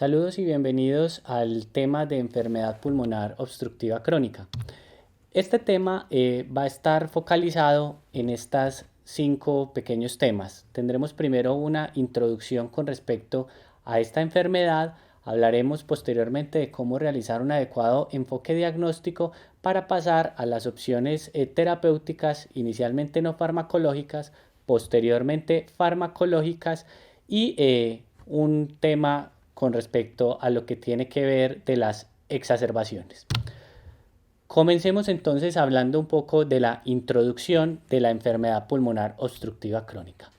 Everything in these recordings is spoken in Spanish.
Saludos y bienvenidos al tema de enfermedad pulmonar obstructiva crónica. Este tema va a estar focalizado en estas 5 pequeños temas. Tendremos primero una introducción con respecto a esta enfermedad. Hablaremos posteriormente de cómo realizar un adecuado enfoque diagnóstico para pasar a las opciones terapéuticas, inicialmente no farmacológicas, posteriormente farmacológicas y un tema con respecto a lo que tiene que ver de las exacerbaciones. Comencemos entonces hablando un poco de la introducción de la enfermedad pulmonar obstructiva crónica.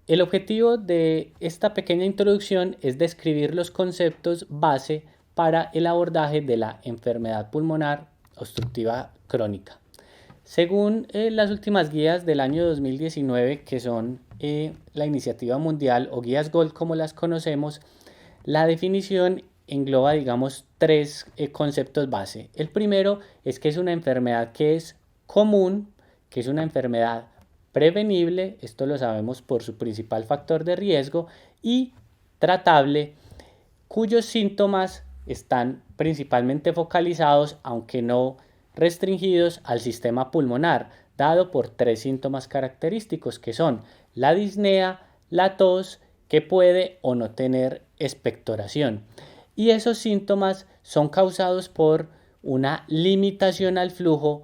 El objetivo de esta pequeña introducción es describir los conceptos base para el abordaje de la enfermedad pulmonar obstructiva crónica. Según las últimas guías del año 2019, que son la iniciativa mundial o guías GOLD como las conocemos, la definición engloba, digamos, 3 conceptos base. El primero es que es una enfermedad que es común, que es una enfermedad prevenible, esto lo sabemos por su principal factor de riesgo, y tratable, cuyos síntomas están principalmente focalizados, aunque no restringidos, al sistema pulmonar, dado por 3 síntomas característicos que son la disnea, la tos, que puede o no tener expectoración. Y esos síntomas son causados por una limitación al flujo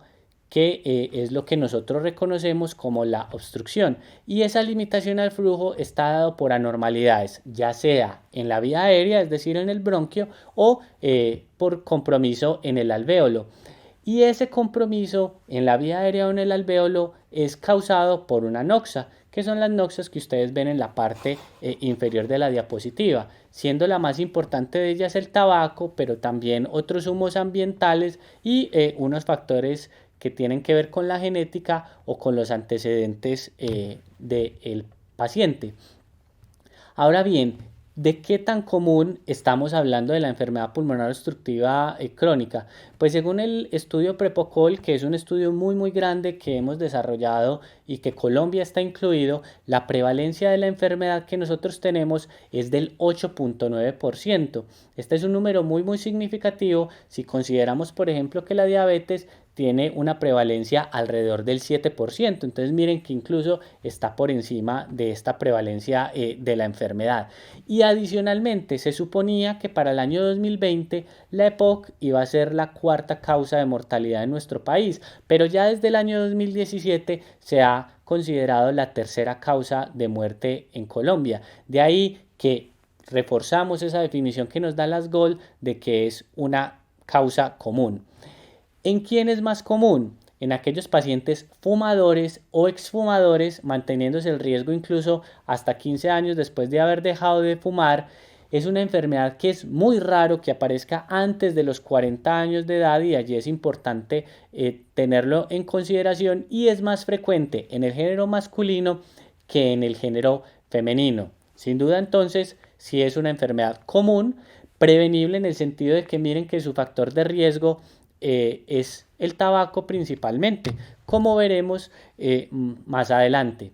que es lo que nosotros reconocemos como la obstrucción. Y esa limitación al flujo está dado por anormalidades, ya sea en la vía aérea, es decir, en el bronquio, o por compromiso en el alvéolo. Y ese compromiso en la vía aérea o en el alvéolo es causado por una noxa, que son las noxas que ustedes ven en la parte inferior de la diapositiva, siendo la más importante de ellas el tabaco, pero también otros humos ambientales y unos factores que tienen que ver con la genética o con los antecedentes del paciente. Ahora bien, ¿de qué tan común estamos hablando de la enfermedad pulmonar obstructiva crónica? Pues según el estudio Prepocol, que es un estudio muy grande que hemos desarrollado y que Colombia está incluido, la prevalencia de la enfermedad que nosotros tenemos es del 8.9%. Este es un número muy significativo si consideramos, por ejemplo, que la diabetes tiene una prevalencia alrededor del 7%. Entonces miren que incluso está por encima de esta prevalencia de la enfermedad. Y adicionalmente se suponía que para el año 2020 la EPOC iba a ser la cuarta causa de mortalidad en nuestro país, pero ya desde el año 2017 se ha considerado la tercera causa de muerte en Colombia. De ahí que reforzamos esa definición que nos da las GOL de que es una causa común. ¿En quién es más común? En aquellos pacientes fumadores o exfumadores, manteniéndose el riesgo incluso hasta 15 años después de haber dejado de fumar. Es una enfermedad que es muy raro que aparezca antes de los 40 años de edad y allí es importante tenerlo en consideración, y es más frecuente en el género masculino que en el género femenino. Sin duda entonces, sí es una enfermedad común, prevenible en el sentido de que miren que su factor de riesgo es el tabaco principalmente, como veremos más adelante.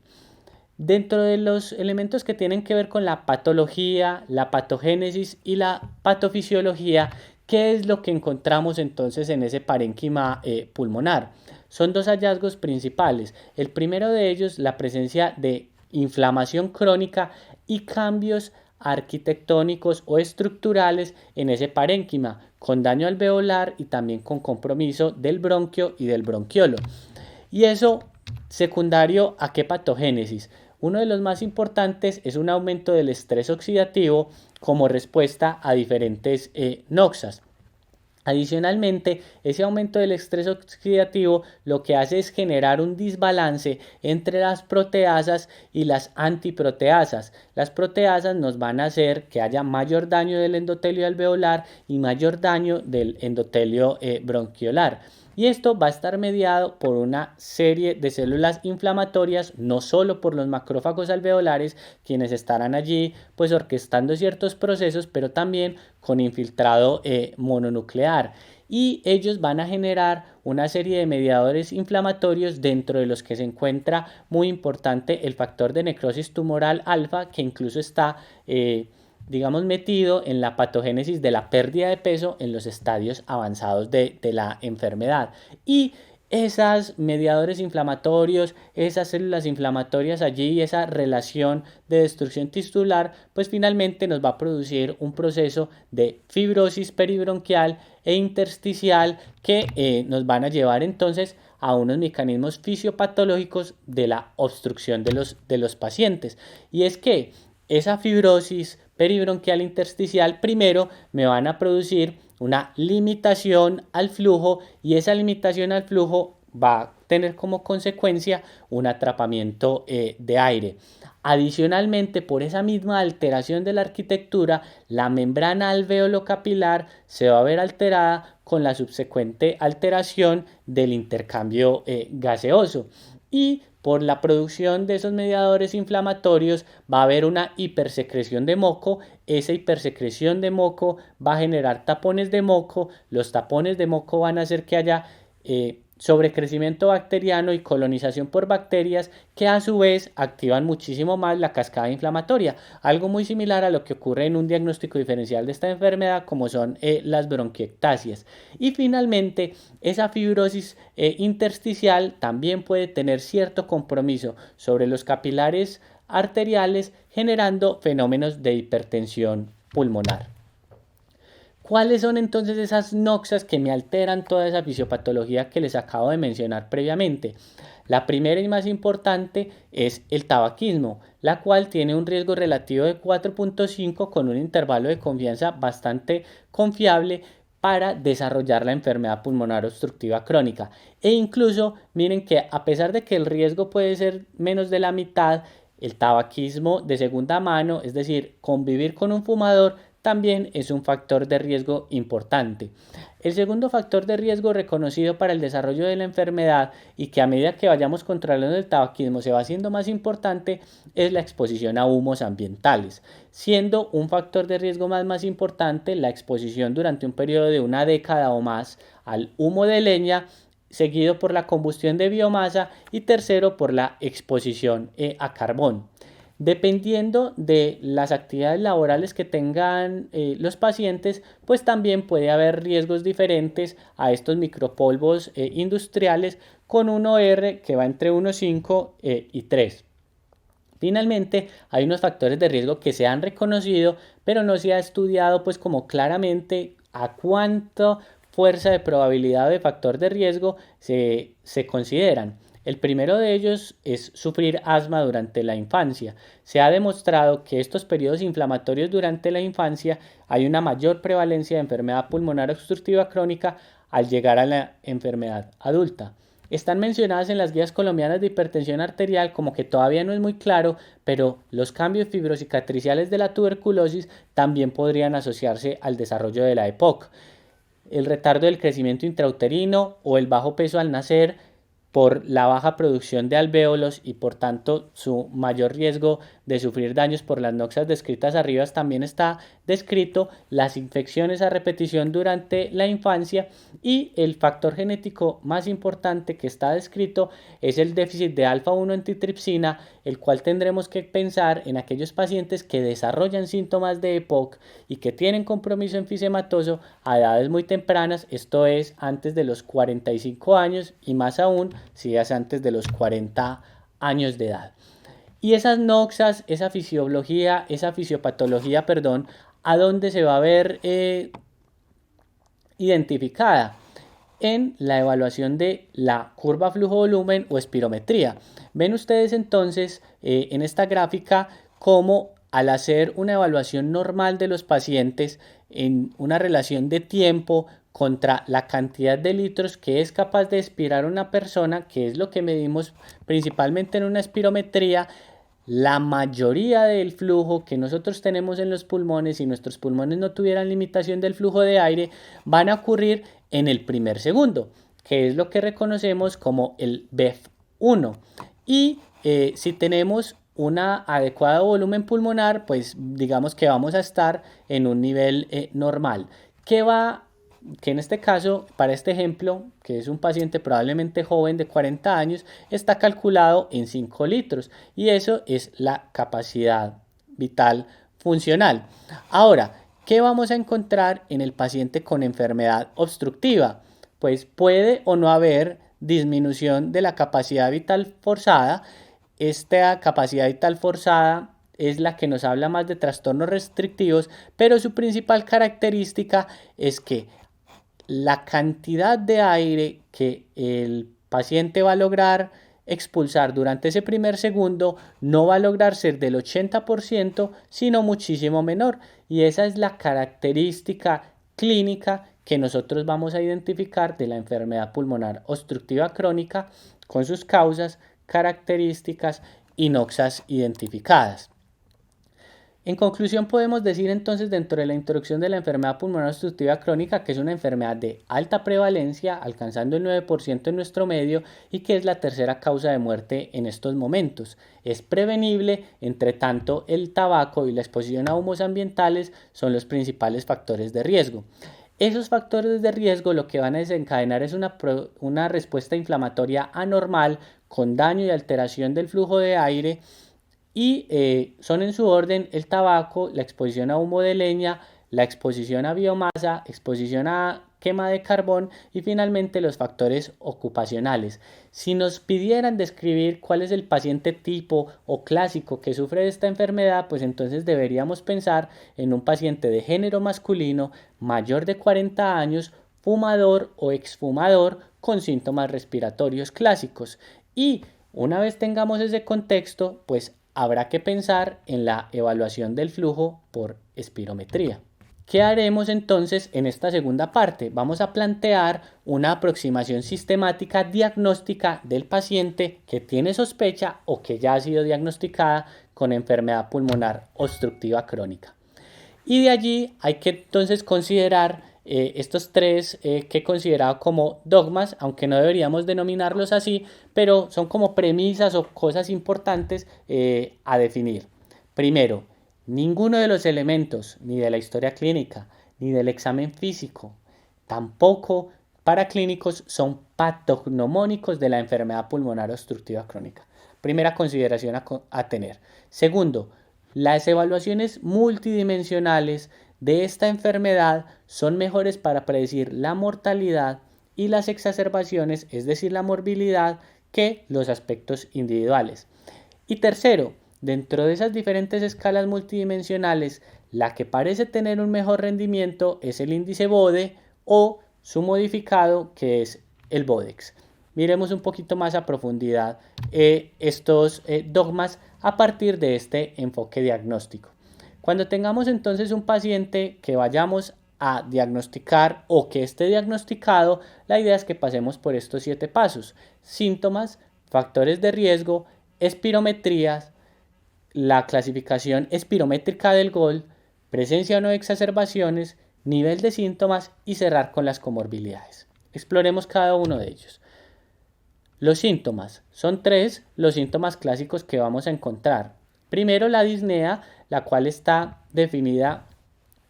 Dentro de los elementos que tienen que ver con la patología, la patogénesis y la patofisiología, ¿qué es lo que encontramos entonces en ese parénquima pulmonar? Son 2 hallazgos principales. El primero de ellos, la presencia de inflamación crónica y cambios arquitectónicos o estructurales en ese parénquima, con daño alveolar y también con compromiso del bronquio y del bronquiolo. Y eso secundario a qué patogénesis. Uno de los más importantes es un aumento del estrés oxidativo como respuesta a diferentes noxas. Adicionalmente, ese aumento del estrés oxidativo lo que hace es generar un desbalance entre las proteasas y las antiproteasas. Las proteasas nos van a hacer que haya mayor daño del endotelio alveolar y mayor daño del endotelio bronquiolar. Y esto va a estar mediado por una serie de células inflamatorias, no solo por los macrófagos alveolares, quienes estarán allí pues orquestando ciertos procesos, pero también con infiltrado mononuclear. Y ellos van a generar una serie de mediadores inflamatorios, dentro de los que se encuentra muy importante el factor de necrosis tumoral alfa, que incluso está digamos, metido en la patogénesis de la pérdida de peso en los estadios avanzados de la enfermedad. Y esos mediadores inflamatorios, esas células inflamatorias allí, esa relación de destrucción tisular, pues finalmente nos va a producir un proceso de fibrosis peribronquial e intersticial que nos van a llevar entonces a unos mecanismos fisiopatológicos de la obstrucción de los pacientes. Y es que esa fibrosis peribronquial intersticial primero me van a producir una limitación al flujo, y esa limitación al flujo va a tener como consecuencia un atrapamiento de aire. Adicionalmente, por esa misma alteración de la arquitectura, la membrana alveolo-capilar se va a ver alterada con la subsecuente alteración del intercambio gaseoso. Y por la producción de esos mediadores inflamatorios va a haber una hipersecreción de moco. Esa hipersecreción de moco va a generar tapones de moco. Los tapones de moco van a hacer que haya sobrecrecimiento bacteriano y colonización por bacterias, que a su vez activan muchísimo más la cascada inflamatoria, algo muy similar a lo que ocurre en un diagnóstico diferencial de esta enfermedad, como son las bronquiectasias. Y finalmente, esa fibrosis intersticial también puede tener cierto compromiso sobre los capilares arteriales, generando fenómenos de hipertensión pulmonar. ¿Cuáles son entonces esas noxas que me alteran toda esa fisiopatología que les acabo de mencionar previamente? La primera y más importante es el tabaquismo, la cual tiene un riesgo relativo de 4.5 con un intervalo de confianza bastante confiable para desarrollar la enfermedad pulmonar obstructiva crónica. E incluso miren que a pesar de que el riesgo puede ser menos de la mitad, el tabaquismo de segunda mano, es decir, convivir con un fumador, también es un factor de riesgo importante. El segundo factor de riesgo reconocido para el desarrollo de la enfermedad, y que a medida que vayamos controlando el tabaquismo se va haciendo más importante, es la exposición a humos ambientales, siendo un factor de riesgo más importante la exposición durante un periodo de una década o más al humo de leña, seguido por la combustión de biomasa y tercero por la exposición a carbón. Dependiendo de las actividades laborales que tengan los pacientes, pues también puede haber riesgos diferentes a estos micropolvos industriales, con un OR que va entre 1,5 y 3. Finalmente, hay unos factores de riesgo que se han reconocido, pero no se ha estudiado pues como claramente a cuánta fuerza de probabilidad de factor de riesgo se consideran. El primero de ellos es sufrir asma durante la infancia. Se ha demostrado que estos periodos inflamatorios durante la infancia hay una mayor prevalencia de enfermedad pulmonar obstructiva crónica al llegar a la enfermedad adulta. Están mencionadas en las guías colombianas de hipertensión arterial, como que todavía no es muy claro, pero los cambios fibrocicatriciales de la tuberculosis también podrían asociarse al desarrollo de la EPOC. El retardo del crecimiento intrauterino o el bajo peso al nacer, por la baja producción de alvéolos y por tanto su mayor riesgo de sufrir daños por las noxas descritas arriba, también está descrito las infecciones a repetición durante la infancia, y el factor genético más importante que está descrito es el déficit de alfa-1 antitripsina, el cual tendremos que pensar en aquellos pacientes que desarrollan síntomas de EPOC y que tienen compromiso enfisematoso a edades muy tempranas, esto es antes de los 45 años y más aún si es antes de los 40 años de edad. Y esas noxas, esa fisiopatología, ¿a dónde se va a ver identificada? En la evaluación de la curva flujo-volumen o espirometría. Ven ustedes entonces en esta gráfica cómo al hacer una evaluación normal de los pacientes en una relación de tiempo contra la cantidad de litros que es capaz de expirar una persona, que es lo que medimos principalmente en una espirometría, la mayoría del flujo que nosotros tenemos en los pulmones, si nuestros pulmones no tuvieran limitación del flujo de aire, van a ocurrir en el primer segundo, que es lo que reconocemos como el BEF1. Y si tenemos un adecuado volumen pulmonar, pues digamos que vamos a estar en un nivel normal, que en este caso, para este ejemplo, que es un paciente probablemente joven de 40 años, está calculado en 5 litros, y eso es la capacidad vital funcional. Ahora, ¿qué vamos a encontrar en el paciente con enfermedad obstructiva? Pues puede o no haber disminución de la capacidad vital forzada. Esta capacidad vital forzada es la que nos habla más de trastornos restrictivos, pero su principal característica es que la cantidad de aire que el paciente va a lograr expulsar durante ese primer segundo no va a lograr ser del 80%, sino muchísimo menor. Y esa es la característica clínica que nosotros vamos a identificar de la enfermedad pulmonar obstructiva crónica con sus causas, características y noxas identificadas. En conclusión, podemos decir entonces dentro de la introducción de la enfermedad pulmonar obstructiva crónica que es una enfermedad de alta prevalencia, alcanzando el 9% en nuestro medio y que es la tercera causa de muerte en estos momentos. Es prevenible, entre tanto el tabaco y la exposición a humos ambientales son los principales factores de riesgo. Esos factores de riesgo lo que van a desencadenar es una respuesta inflamatoria anormal con daño y alteración del flujo de aire y son en su orden el tabaco, la exposición a humo de leña, la exposición a biomasa, exposición a quema de carbón y finalmente los factores ocupacionales. Si nos pidieran describir cuál es el paciente tipo o clásico que sufre de esta enfermedad, pues entonces deberíamos pensar en un paciente de género masculino mayor de 40 años, fumador o exfumador con síntomas respiratorios clásicos. Y una vez tengamos ese contexto, pues habrá que pensar en la evaluación del flujo por espirometría. ¿Qué haremos entonces en esta segunda parte? Vamos a plantear una aproximación sistemática diagnóstica del paciente que tiene sospecha o que ya ha sido diagnosticada con enfermedad pulmonar obstructiva crónica. Y de allí hay que entonces considerar estos tres que he considerado como dogmas, aunque no deberíamos denominarlos así, pero son como premisas o cosas importantes a definir. Primero, ninguno de los elementos, ni de la historia clínica, ni del examen físico, tampoco paraclínicos, son patognomónicos de la enfermedad pulmonar obstructiva crónica. Primera consideración a tener. Segundo, las evaluaciones multidimensionales de esta enfermedad son mejores para predecir la mortalidad y las exacerbaciones, es decir, la morbilidad, que los aspectos individuales. Y tercero, dentro de esas diferentes escalas multidimensionales, la que parece tener un mejor rendimiento es el índice BODE o su modificado, que es el BODEX. Miremos un poquito más a profundidad estos dogmas a partir de este enfoque diagnóstico. Cuando tengamos entonces un paciente que vayamos a diagnosticar o que esté diagnosticado, la idea es que pasemos por estos 7 pasos: síntomas, factores de riesgo, espirometrías, la clasificación espirométrica del GOL, presencia o no de exacerbaciones, nivel de síntomas y cerrar con las comorbilidades. Exploremos cada uno de ellos. Los síntomas. Son 3 los síntomas clásicos que vamos a encontrar. Primero, la disnea, la cual está definida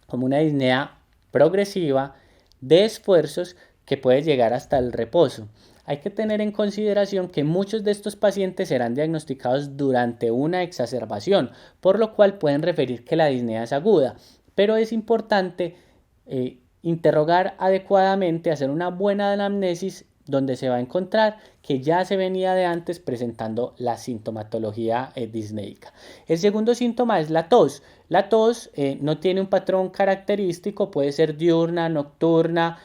como una disnea progresiva de esfuerzos que puede llegar hasta el reposo. Hay que tener en consideración que muchos de estos pacientes serán diagnosticados durante una exacerbación, por lo cual pueden referir que la disnea es aguda, pero es importante interrogar adecuadamente, hacer una buena anamnesis donde se va a encontrar que ya se venía de antes presentando la sintomatología disneica. El segundo síntoma es la tos. La tos no tiene un patrón característico, puede ser diurna, nocturna,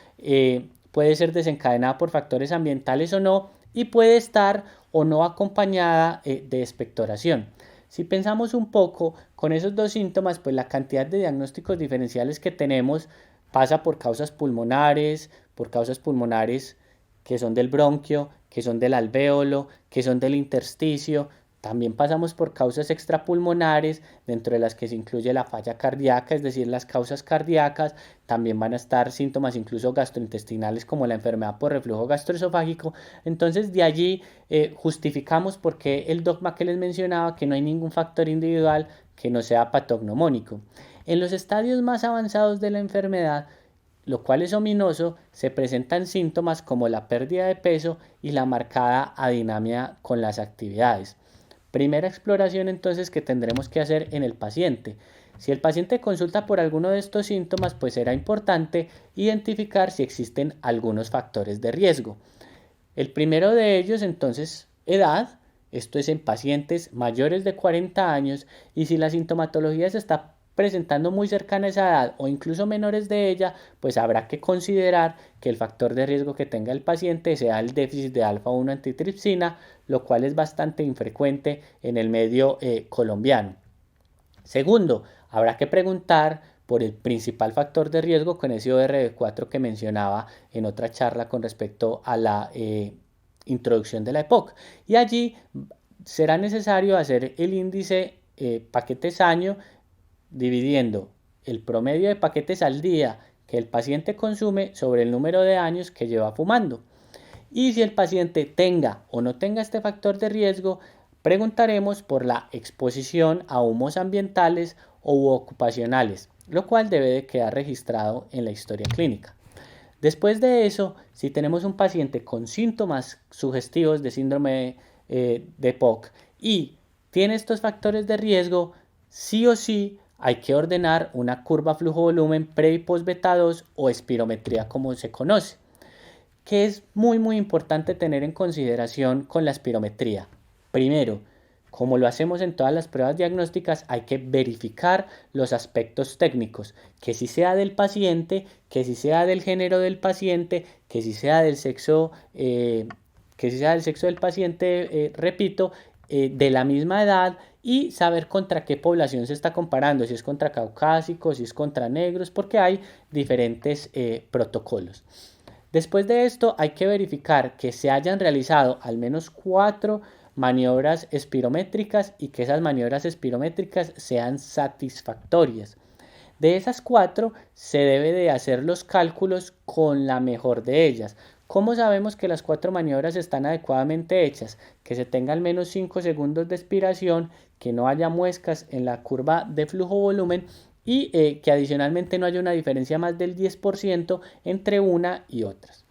puede ser desencadenada por factores ambientales o no, y puede estar o no acompañada de expectoración. Si pensamos un poco con esos dos síntomas, pues la cantidad de diagnósticos diferenciales que tenemos pasa por causas pulmonares que son del bronquio, que son del alvéolo, que son del intersticio. También pasamos por causas extrapulmonares, dentro de las que se incluye la falla cardíaca, es decir, las causas cardíacas. También van a estar síntomas incluso gastrointestinales como la enfermedad por reflujo gastroesofágico. Entonces, de allí justificamos por qué el dogma que les mencionaba, que no hay ningún factor individual que no sea patognomónico. En los estadios más avanzados de la enfermedad, lo cual es ominoso, se presentan síntomas como la pérdida de peso y la marcada adinamia con las actividades. Primera exploración entonces que tendremos que hacer en el paciente. Si el paciente consulta por alguno de estos síntomas, pues será importante identificar si existen algunos factores de riesgo. El primero de ellos, entonces, edad. Esto es en pacientes mayores de 40 años y si la sintomatología se está presentando muy cercana a esa edad o incluso menores de ella, pues habrá que considerar que el factor de riesgo que tenga el paciente sea el déficit de alfa-1 antitripsina, lo cual es bastante infrecuente en el medio colombiano. Segundo, habrá que preguntar por el principal factor de riesgo con ese ORB4 que mencionaba en otra charla con respecto a la introducción de la EPOC. Y allí será necesario hacer el índice paquetes año dividiendo el promedio de paquetes al día que el paciente consume sobre el número de años que lleva fumando. Y si el paciente tenga o no tenga este factor de riesgo, preguntaremos por la exposición a humos ambientales u ocupacionales, lo cual debe de quedar registrado en la historia clínica. Después de eso, si tenemos un paciente con síntomas sugestivos de síndrome de EPOC y tiene estos factores de riesgo, sí o sí hay que ordenar una curva flujo-volumen pre y post beta 2 o espirometría como se conoce, que es muy importante tener en consideración con la espirometría. Primero, como lo hacemos en todas las pruebas diagnósticas, hay que verificar los aspectos técnicos, que si sea del paciente, que si sea del género del paciente, que si sea del sexo, del paciente, repito, de la misma edad y saber contra qué población se está comparando, si es contra caucásicos, si es contra negros, porque hay diferentes protocolos. Después de esto hay que verificar que se hayan realizado al menos 4 maniobras espirométricas y que esas maniobras espirométricas sean satisfactorias. De esas 4 se debe de hacer los cálculos con la mejor de ellas. ¿Cómo sabemos que las 4 maniobras están adecuadamente hechas? Que se tenga al menos 5 segundos de expiración, que no haya muescas en la curva de flujo-volumen y que adicionalmente no haya una diferencia más del 10% entre una y otras.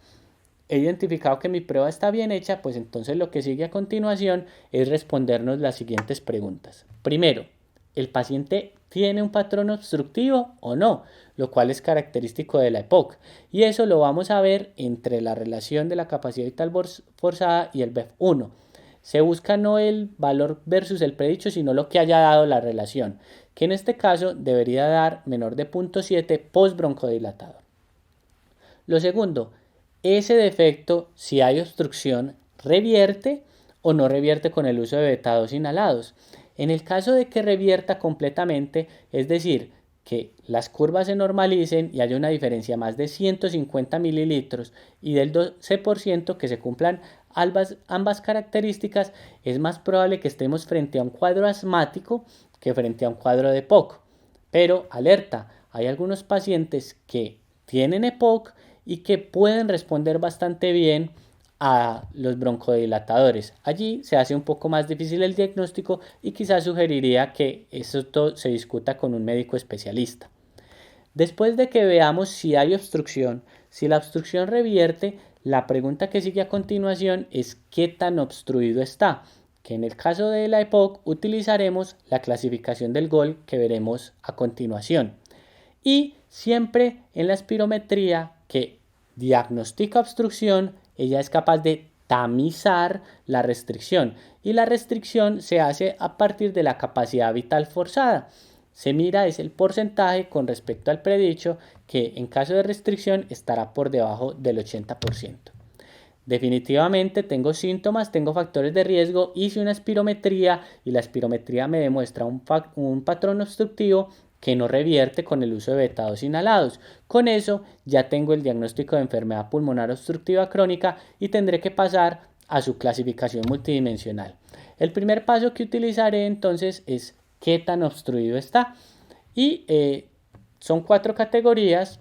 He identificado que mi prueba está bien hecha, pues entonces lo que sigue a continuación es respondernos las siguientes preguntas. Primero, ¿el paciente tiene un patrón obstructivo o no? Lo cual es característico de la EPOC. Y eso lo vamos a ver entre la relación de la capacidad vital forzada y el BEF1. Se busca no el valor versus el predicho, sino lo que haya dado la relación, que en este caso debería dar menor de 0.7 post broncodilatador. Lo segundo, ese defecto, si hay obstrucción, ¿revierte o no revierte con el uso de beta 2 inhalados? En el caso de que revierta completamente, es decir, que las curvas se normalicen y haya una diferencia más de 150 mililitros y del 12% que se cumplan ambas características, es más probable que estemos frente a un cuadro asmático que frente a un cuadro de EPOC. Pero alerta, hay algunos pacientes que tienen EPOC y que pueden responder bastante bien a los broncodilatadores. Allí se hace un poco más difícil el diagnóstico y quizás sugeriría que esto se discuta con un médico especialista. Después de que veamos si hay obstrucción, si la obstrucción revierte, la pregunta que sigue a continuación es ¿qué tan obstruido está? Que en el caso de la EPOC utilizaremos la clasificación del GOL que veremos a continuación. Y siempre en la espirometría que diagnostica obstrucción, ella es capaz de tamizar la restricción y la restricción se hace a partir de la capacidad vital forzada. Se mira es el porcentaje con respecto al predicho que en caso de restricción estará por debajo del 80%. Definitivamente tengo síntomas, tengo factores de riesgo, hice una espirometría y la espirometría me demuestra un patrón obstructivo que no revierte con el uso de beta 2 inhalados. Con eso ya tengo el diagnóstico de enfermedad pulmonar obstructiva crónica y tendré que pasar a su clasificación multidimensional. El primer paso que utilizaré entonces es qué tan obstruido está. Y son 4 categorías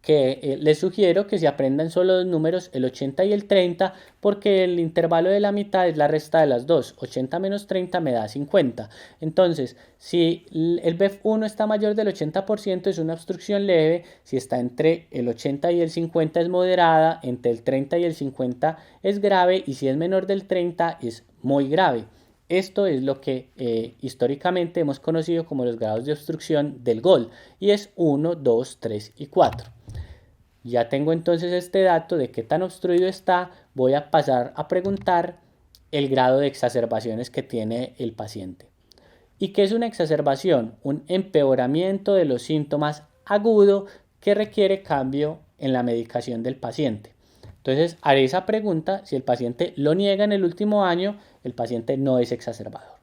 que les sugiero que se aprendan solo dos números, el 80 y el 30, porque el intervalo de la mitad es la resta de las dos. 80 menos 30 me da 50. Entonces, si el BEF1 está mayor del 80% es una obstrucción leve, si está entre el 80 y el 50 es moderada, entre el 30 y el 50 es grave y si es menor del 30 es muy grave. Esto es lo que históricamente hemos conocido como los grados de obstrucción del GOL, y es 1, 2, 3 y 4. Ya tengo entonces este dato de qué tan obstruido está, voy a pasar a preguntar el grado de exacerbaciones que tiene el paciente. ¿Y qué es una exacerbación? Un empeoramiento de los síntomas agudo que requiere cambio en la medicación del paciente. Entonces haré esa pregunta. Si el paciente lo niega en el último año, el paciente no es exacerbador.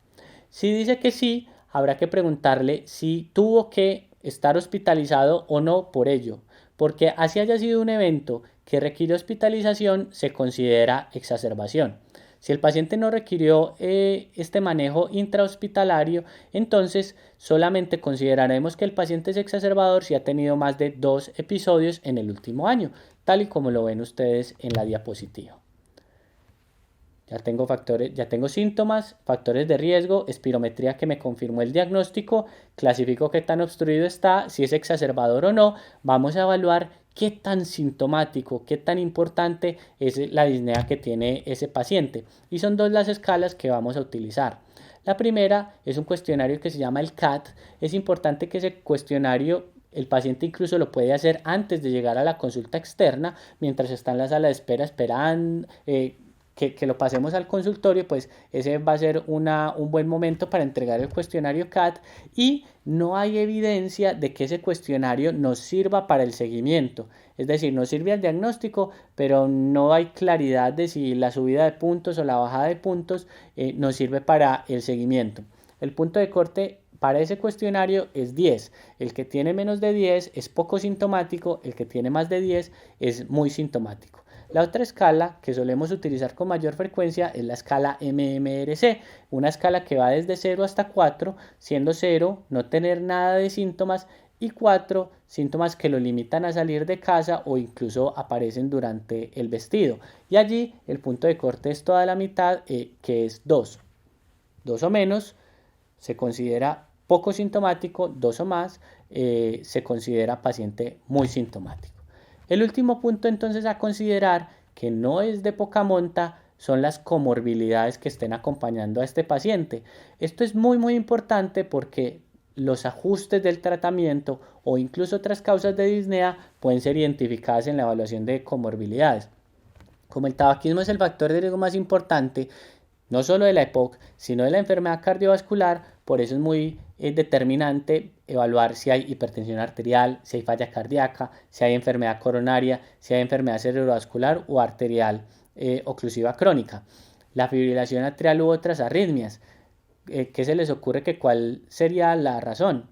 Si dice que sí, habrá que preguntarle si tuvo que estar hospitalizado o no por ello, porque así haya sido un evento que requiere hospitalización, se considera exacerbación. Si el paciente no requirió este manejo intrahospitalario, entonces solamente consideraremos que el paciente es exacerbador si ha tenido más de 2 episodios en el último año, tal y como lo ven ustedes en la diapositiva. Ya tengo síntomas, factores de riesgo, espirometría que me confirmó el diagnóstico, clasifico qué tan obstruido está, si es exacerbador o no. Vamos a evaluar qué tan sintomático, qué tan importante es la disnea que tiene ese paciente. Y son dos las escalas que vamos a utilizar. La primera es un cuestionario que se llama el CAT. Es importante que ese cuestionario el paciente incluso lo puede hacer antes de llegar a la consulta externa, mientras está en la sala de espera esperando, que lo pasemos al consultorio, pues ese va a ser un buen momento para entregar el cuestionario CAT, y no hay evidencia de que ese cuestionario nos sirva para el seguimiento. Es decir, nos sirve al diagnóstico, pero no hay claridad de si la subida de puntos o la bajada de puntos nos sirve para el seguimiento. El punto de corte para ese cuestionario es 10. El que tiene menos de 10 es poco sintomático, el que tiene más de 10 es muy sintomático. La otra escala que solemos utilizar con mayor frecuencia es la escala MMRC, una escala que va desde 0 hasta 4, siendo 0 no tener nada de síntomas y 4 síntomas que lo limitan a salir de casa o incluso aparecen durante el vestido. Y allí el punto de corte es toda la mitad, que es 2. 2 o menos se considera poco sintomático, 2 o más se considera paciente muy sintomático. El último punto entonces a considerar, que no es de poca monta, son las comorbilidades que estén acompañando a este paciente. Esto es muy importante porque los ajustes del tratamiento o incluso otras causas de disnea pueden ser identificadas en la evaluación de comorbilidades. Como el tabaquismo es el factor de riesgo más importante, no solo de la EPOC, sino de la enfermedad cardiovascular, por eso es muy determinante evaluar si hay hipertensión arterial, si hay falla cardíaca, si hay enfermedad coronaria, si hay enfermedad cerebrovascular o arterial oclusiva crónica. La fibrilación atrial u otras arritmias. ¿Qué se les ocurre que cuál sería la razón?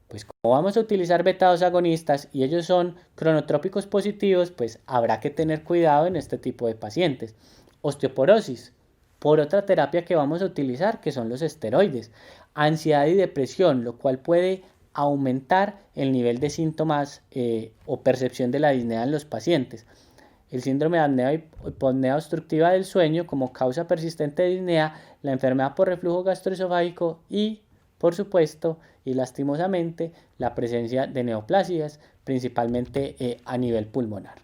Pues como vamos a utilizar beta-2 agonistas y ellos son cronotrópicos positivos, pues habrá que tener cuidado en este tipo de pacientes. Osteoporosis, por otra terapia que vamos a utilizar, que son los esteroides. Ansiedad y depresión, lo cual puede aumentar el nivel de síntomas o percepción de la disnea en los pacientes. El síndrome de apnea y hipopnea obstructiva del sueño como causa persistente de disnea, la enfermedad por reflujo gastroesofágico y, por supuesto, y lastimosamente, la presencia de neoplasias, principalmente a nivel pulmonar.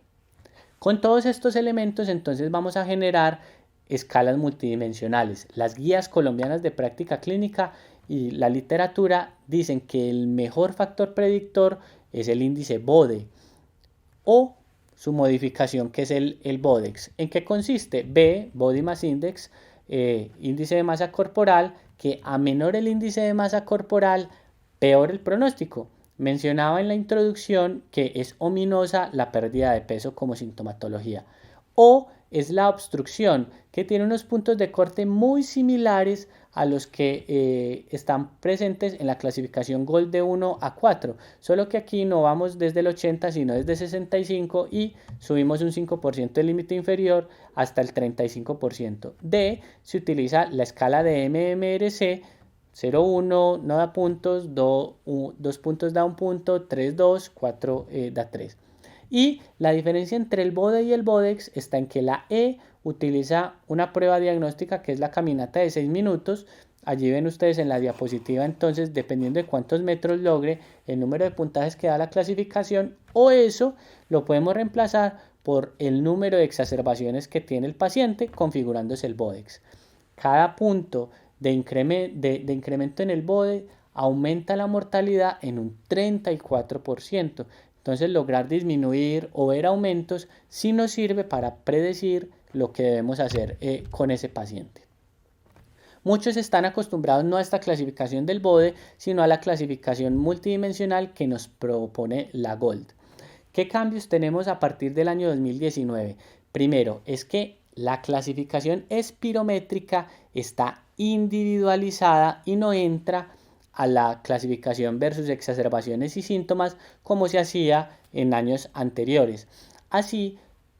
Con todos estos elementos, entonces vamos a generar escalas multidimensionales. Las guías colombianas de práctica clínica y la literatura dicen que el mejor factor predictor es el índice BODE o su modificación, que es el BODEX. ¿En qué consiste? B, Body Mass Index, índice de masa corporal, que a menor el índice de masa corporal, peor el pronóstico. Mencionaba en la introducción que es ominosa la pérdida de peso como sintomatología. O es la obstrucción, que tiene unos puntos de corte muy similares a los que están presentes en la clasificación GOLD de 1 a 4, solo que aquí no vamos desde el 80 sino desde 65 y subimos un 5% del límite inferior hasta el 35%. D, se utiliza la escala de MMRC, 0, 1 no da puntos, 2 puntos da un punto, 3, 2, 4 da 3. Y la diferencia entre el BODE y el BODEX está en que la E utiliza una prueba diagnóstica que es la caminata de 6 minutos. Allí ven ustedes en la diapositiva, entonces, dependiendo de cuántos metros logre, el número de puntajes que da la clasificación, o eso lo podemos reemplazar por el número de exacerbaciones que tiene el paciente configurándose el BODEX. Cada punto de incremento en el BODE aumenta la mortalidad en un 34%. Entonces lograr disminuir o ver aumentos sí nos sirve para predecir lo que debemos hacer con ese paciente. Muchos están acostumbrados no a esta clasificación del BODE, sino a la clasificación multidimensional que nos propone la GOLD. ¿Qué cambios tenemos a partir del año 2019? Primero, es que la clasificación espirométrica está individualizada y no entra a la clasificación versus exacerbaciones y síntomas como se hacía en años anteriores. Así,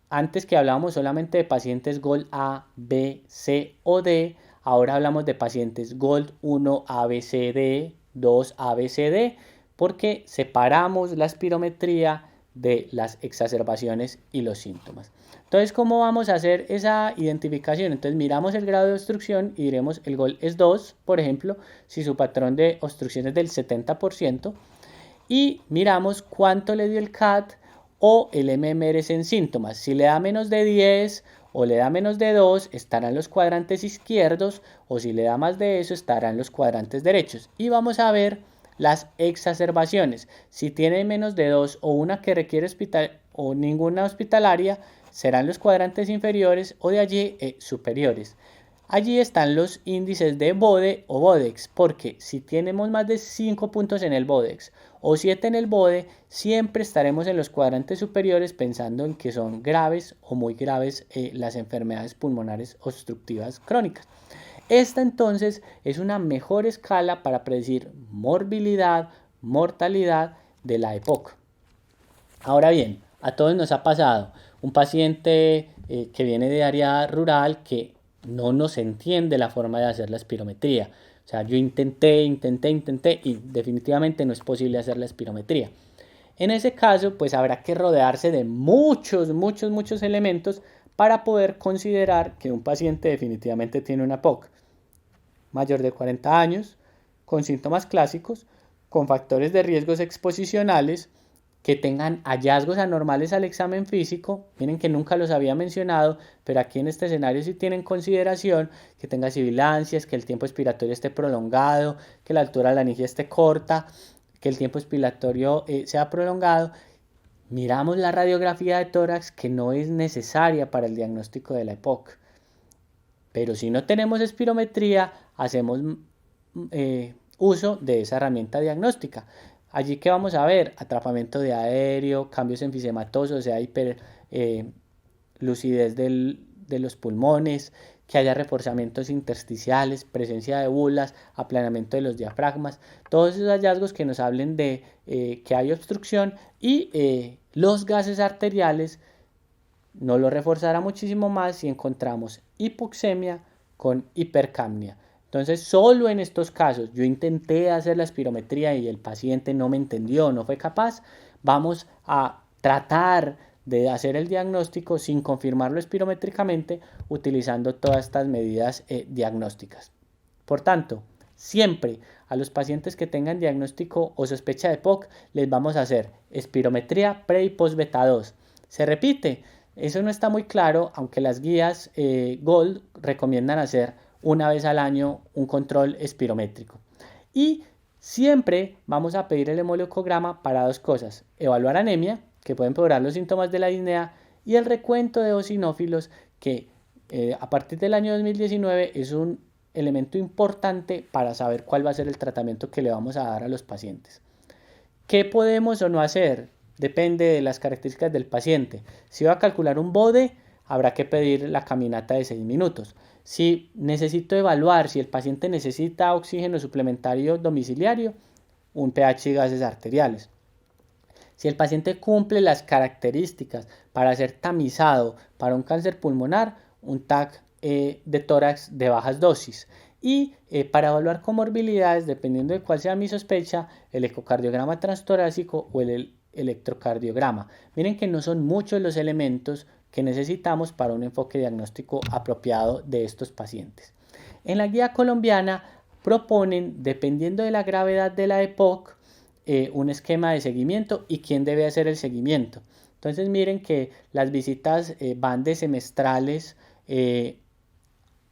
antes que hablábamos solamente de pacientes GOLD A, B, C o D, ahora hablamos de pacientes GOLD 1, ABCD, 2, ABCD, porque separamos la espirometría de las exacerbaciones y los síntomas. Entonces, ¿cómo vamos a hacer esa identificación? Entonces, miramos el grado de obstrucción y diremos el GOLD es 2, por ejemplo, si su patrón de obstrucción es del 70%, y miramos cuánto le dio el CAT o el MMRS en síntomas. Si le da menos de 10 o le da menos de 2, estará en los cuadrantes izquierdos, o si le da más de eso, estará en los cuadrantes derechos. Y vamos a ver las exacerbaciones. Si tiene menos de 2 o una que requiere hospital o ninguna hospitalaria, serán los cuadrantes inferiores o de allí superiores. Allí están los índices de BODE o BODEX, porque si tenemos más de 5 puntos en el BODEX o 7 en el BODE, siempre estaremos en los cuadrantes superiores pensando en que son graves o muy graves las enfermedades pulmonares obstructivas crónicas. Esta entonces es una mejor escala para predecir morbilidad, mortalidad de la EPOC. Ahora bien, a todos nos ha pasado un paciente que viene de área rural que no nos entiende la forma de hacer la espirometría. O sea, yo intenté y definitivamente no es posible hacer la espirometría. En ese caso, pues habrá que rodearse de muchos elementos para poder considerar que un paciente definitivamente tiene una POC. Mayor de 40 años, con síntomas clásicos, con factores de riesgos exposicionales, que tengan hallazgos anormales al examen físico. Miren que nunca los había mencionado, pero aquí en este escenario sí tienen consideración que tenga sibilancias, que el tiempo expiratorio esté prolongado, que la altura de la laringe esté corta, que el tiempo expiratorio sea prolongado. Miramos la radiografía de tórax, que no es necesaria para el diagnóstico de la EPOC. Pero si no tenemos espirometría, hacemos uso de esa herramienta diagnóstica. Allí que vamos a ver atrapamiento de aéreo, cambios enfisematosos, o sea, lucidez de los pulmones, que haya reforzamientos intersticiales, presencia de bulas, aplanamiento de los diafragmas, todos esos hallazgos que nos hablen de que hay obstrucción, y los gases arteriales nos lo reforzará muchísimo más si encontramos hipoxemia con hipercapnia. Entonces, solo en estos casos, yo intenté hacer la espirometría y el paciente no me entendió, no fue capaz, vamos a tratar de hacer el diagnóstico sin confirmarlo espirométricamente, utilizando todas estas medidas diagnósticas. Por tanto, siempre a los pacientes que tengan diagnóstico o sospecha de POC, les vamos a hacer espirometría pre y post beta 2. Se repite, eso no está muy claro, aunque las guías GOLD recomiendan hacer una vez al año un control espirométrico. Y siempre vamos a pedir el hemoliocograma para dos cosas: evaluar anemia, que puede empeorar los síntomas de la disnea, y el recuento de eosinófilos, que a partir del año 2019 es un elemento importante para saber cuál va a ser el tratamiento que le vamos a dar a los pacientes. ¿Qué podemos o no hacer? Depende de las características del paciente. Si va a calcular un BODE, habrá que pedir la caminata de 6 minutos. Si necesito evaluar si el paciente necesita oxígeno suplementario domiciliario, un pH y gases arteriales. Si el paciente cumple las características para ser tamizado para un cáncer pulmonar, un TAC de tórax de bajas dosis. Y para evaluar comorbilidades, dependiendo de cuál sea mi sospecha, el ecocardiograma transtorácico o el electrocardiograma. Miren que no son muchos los elementos que necesitamos para un enfoque diagnóstico apropiado de estos pacientes. En la guía colombiana proponen, dependiendo de la gravedad de la EPOC, un esquema de seguimiento y quién debe hacer el seguimiento. Entonces miren que las visitas van de semestrales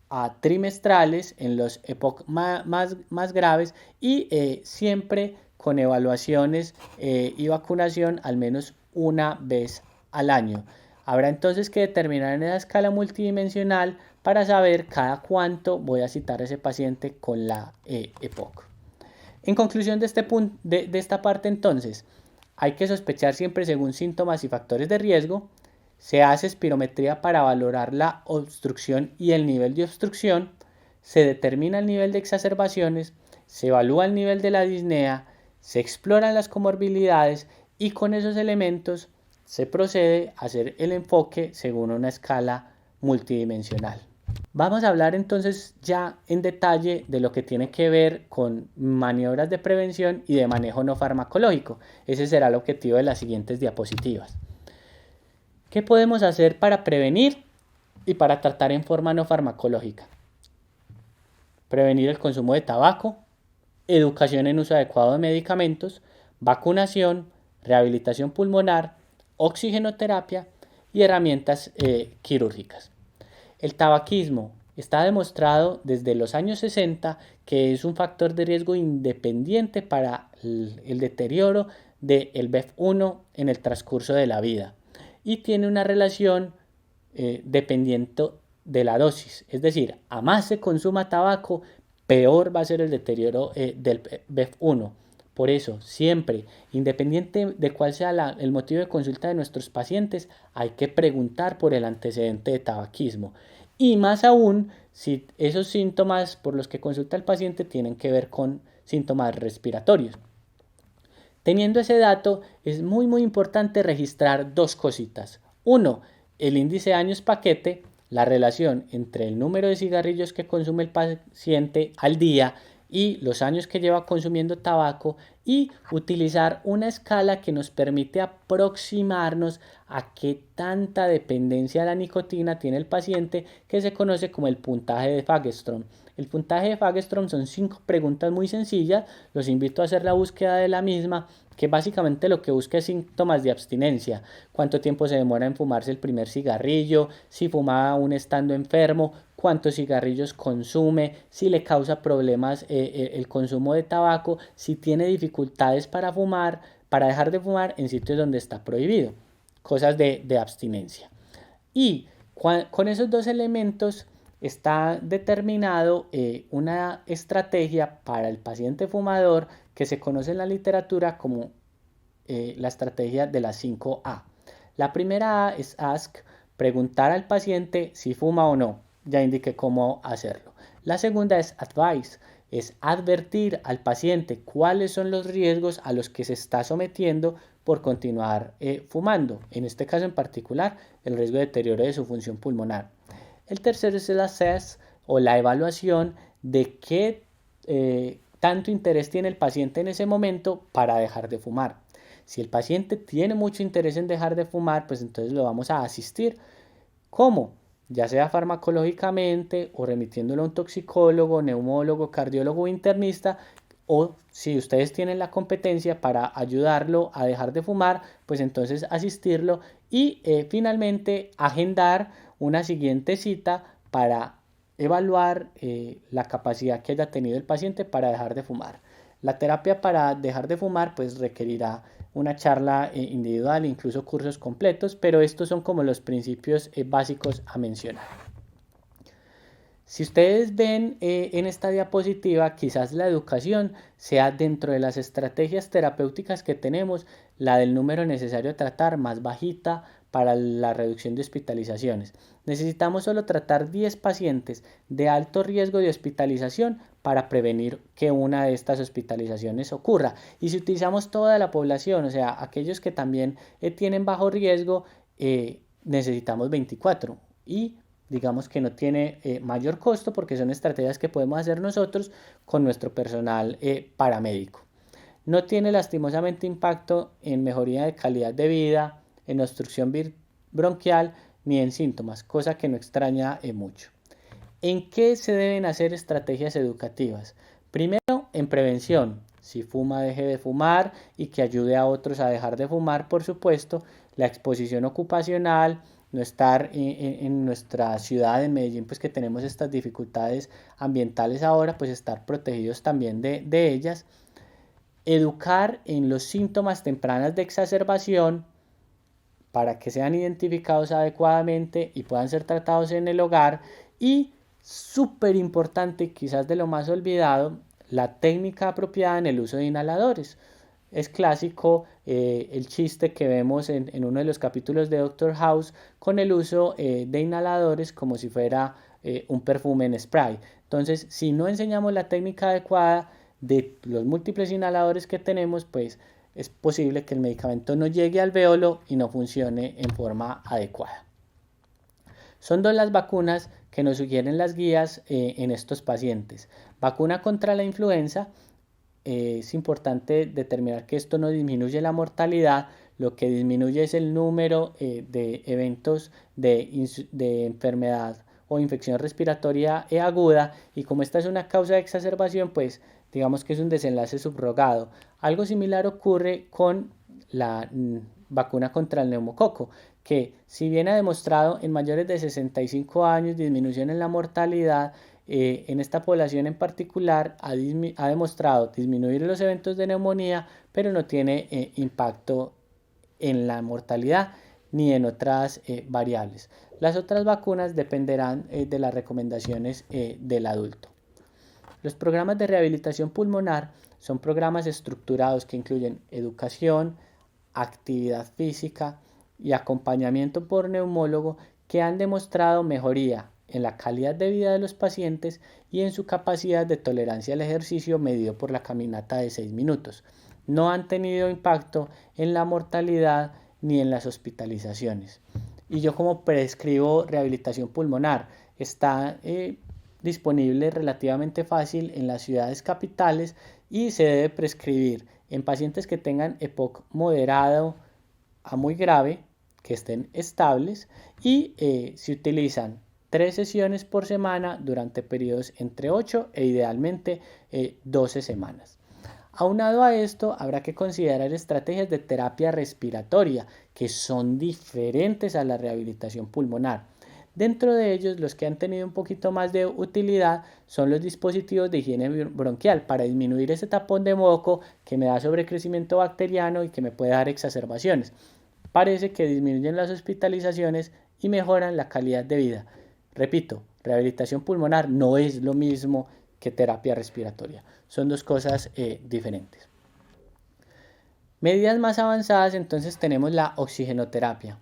a trimestrales en los EPOC más graves y siempre con evaluaciones y vacunación al menos una vez al año. Habrá entonces que determinar en la escala multidimensional para saber cada cuánto voy a citar a ese paciente con la EPOC. En conclusión de esta parte entonces, hay que sospechar siempre según síntomas y factores de riesgo. Se hace espirometría para valorar la obstrucción y el nivel de obstrucción. Se determina el nivel de exacerbaciones. Se evalúa el nivel de la disnea. Se exploran las comorbilidades y con esos elementos se procede a hacer el enfoque según una escala multidimensional. Vamos a hablar entonces ya en detalle de lo que tiene que ver con maniobras de prevención y de manejo no farmacológico. Ese será el objetivo de las siguientes diapositivas. ¿Qué podemos hacer para prevenir y para tratar en forma no farmacológica? Prevenir el consumo de tabaco, educación en uso adecuado de medicamentos, vacunación, rehabilitación pulmonar, oxigenoterapia y herramientas quirúrgicas. El tabaquismo está demostrado desde los años 60 que es un factor de riesgo independiente para el deterioro del BEF1 en el transcurso de la vida y tiene una relación dependiente de la dosis. Es decir, a más se consuma tabaco, peor va a ser el deterioro del BEF1. Por eso, siempre, independiente de cuál sea el motivo de consulta de nuestros pacientes, hay que preguntar por el antecedente de tabaquismo. Y más aún, si esos síntomas por los que consulta el paciente tienen que ver con síntomas respiratorios. Teniendo ese dato, es muy importante registrar dos cositas. Uno, el índice de años paquete, la relación entre el número de cigarrillos que consume el paciente al día y los años que lleva consumiendo tabaco y utilizar una escala que nos permite aproximarnos a qué tanta dependencia a la nicotina tiene el paciente, que se conoce como el puntaje de Fagerström. El puntaje de Fagerström son 5 preguntas muy sencillas, los invito a hacer la búsqueda de la misma, que básicamente lo que busca es síntomas de abstinencia, cuánto tiempo se demora en fumarse el primer cigarrillo, si fumaba aún estando enfermo, cuántos cigarrillos consume, si le causa problemas el consumo de tabaco, si tiene dificultades para fumar, para dejar de fumar en sitios donde está prohibido, cosas de abstinencia. Y con esos dos elementos está determinado una estrategia para el paciente fumador que se conoce en la literatura como la estrategia de las 5A. La primera A es ask, preguntar al paciente si fuma o no, ya indiqué cómo hacerlo. La segunda es advise, es advertir al paciente cuáles son los riesgos a los que se está sometiendo por continuar fumando, en este caso en particular el riesgo de deterioro de su función pulmonar. El tercero es el assess o la evaluación de qué tanto interés tiene el paciente en ese momento para dejar de fumar. Si el paciente tiene mucho interés en dejar de fumar, pues entonces lo vamos a asistir. ¿Cómo? Ya sea farmacológicamente o remitiéndolo a un toxicólogo, neumólogo, cardiólogo o internista, o si ustedes tienen la competencia para ayudarlo a dejar de fumar, pues entonces asistirlo y finalmente agendar una siguiente cita para evaluar la capacidad que haya tenido el paciente para dejar de fumar. La terapia para dejar de fumar pues requerirá una charla individual, incluso cursos completos, pero estos son como los principios básicos a mencionar. Si ustedes ven en esta diapositiva, quizás la educación sea dentro de las estrategias terapéuticas que tenemos, la del número necesario a tratar más bajita para la reducción de hospitalizaciones. Necesitamos solo tratar 10 pacientes de alto riesgo de hospitalización para prevenir que una de estas hospitalizaciones ocurra. Y si utilizamos toda la población, o sea, aquellos que también tienen bajo riesgo, necesitamos 24 y digamos que no tiene mayor costo porque son estrategias que podemos hacer nosotros con nuestro personal paramédico. No tiene lastimosamente impacto en mejoría de calidad de vida, en obstrucción bronquial ni en síntomas, cosa que no extraña mucho. ¿En qué se deben hacer estrategias educativas? Primero, en prevención. Si fuma, deje de fumar y que ayude a otros a dejar de fumar, por supuesto. La exposición ocupacional, no estar en nuestra ciudad, en Medellín, pues que tenemos estas dificultades ambientales ahora, pues estar protegidos también de ellas. Educar en los síntomas tempranos de exacerbación para que sean identificados adecuadamente y puedan ser tratados en el hogar. Y súper importante, quizás de lo más olvidado, la técnica apropiada en el uso de inhaladores. Es clásico el chiste que vemos en uno de los capítulos de Doctor House con el uso de inhaladores como si fuera un perfume en spray. Entonces, si no enseñamos la técnica adecuada de los múltiples inhaladores que tenemos, pues es posible que el medicamento no llegue al alvéolo y no funcione en forma adecuada. Son dos las vacunas que nos sugieren las guías en estos pacientes. Vacuna contra la influenza. Es importante determinar que esto no disminuye la mortalidad, lo que disminuye es el número de eventos de enfermedad o infección respiratoria aguda, y como esta es una causa de exacerbación, pues digamos que es un desenlace subrogado. Algo similar ocurre con la vacuna contra el neumococo, que si bien ha demostrado en mayores de 65 años disminución en la mortalidad, en esta población en particular ha demostrado disminuir los eventos de neumonía, pero no tiene impacto en la mortalidad ni en otras variables. Las otras vacunas dependerán de las recomendaciones del adulto. Los programas de rehabilitación pulmonar son programas estructurados que incluyen educación, actividad física y acompañamiento por neumólogo, que han demostrado mejoría en la calidad de vida de los pacientes y en su capacidad de tolerancia al ejercicio medido por la caminata de 6 minutos. No han tenido impacto en la mortalidad ni en las hospitalizaciones. Y yo como prescribo rehabilitación pulmonar, está disponible relativamente fácil en las ciudades capitales y se debe prescribir en pacientes que tengan EPOC moderado a muy grave, que estén estables, y se utilizan 3 sesiones por semana durante periodos entre 8 e idealmente 12 semanas. Aunado a esto, habrá que considerar estrategias de terapia respiratoria que son diferentes a la rehabilitación pulmonar. Dentro de ellos, los que han tenido un poquito más de utilidad son los dispositivos de higiene bronquial para disminuir ese tapón de moco que me da sobrecrecimiento bacteriano y que me puede dar exacerbaciones. Parece que disminuyen las hospitalizaciones y mejoran la calidad de vida. Repito, rehabilitación pulmonar no es lo mismo que terapia respiratoria. Son dos cosas diferentes. Medidas más avanzadas, entonces tenemos la oxigenoterapia.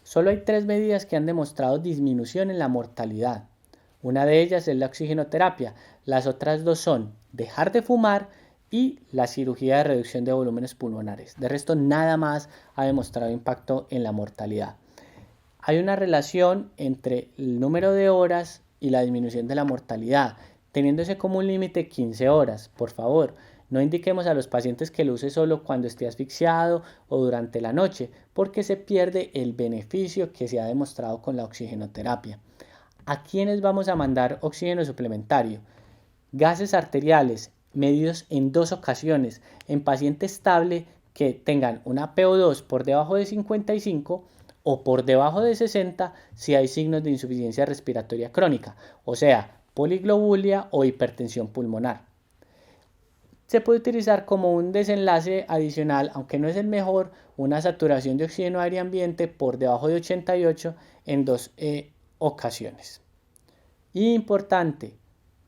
Solo hay 3 medidas que han demostrado disminución en la mortalidad. Una de ellas es la oxigenoterapia. Las otras 2 son dejar de fumar y la cirugía de reducción de volúmenes pulmonares. De resto, nada más ha demostrado impacto en la mortalidad. Hay una relación entre el número de horas y la disminución de la mortalidad, teniéndose como un límite 15 horas. Por favor, no indiquemos a los pacientes que lo use solo cuando esté asfixiado o durante la noche, porque se pierde el beneficio que se ha demostrado con la oxigenoterapia. ¿A quiénes vamos a mandar oxígeno suplementario? Gases arteriales medidos en 2 ocasiones en paciente estable que tengan una PO2 por debajo de 55 o por debajo de 60 si hay signos de insuficiencia respiratoria crónica, o sea, poliglobulia o hipertensión pulmonar. Se puede utilizar como un desenlace adicional, aunque no es el mejor, una saturación de oxígeno aire ambiente por debajo de 88 en 2 ocasiones. Importante,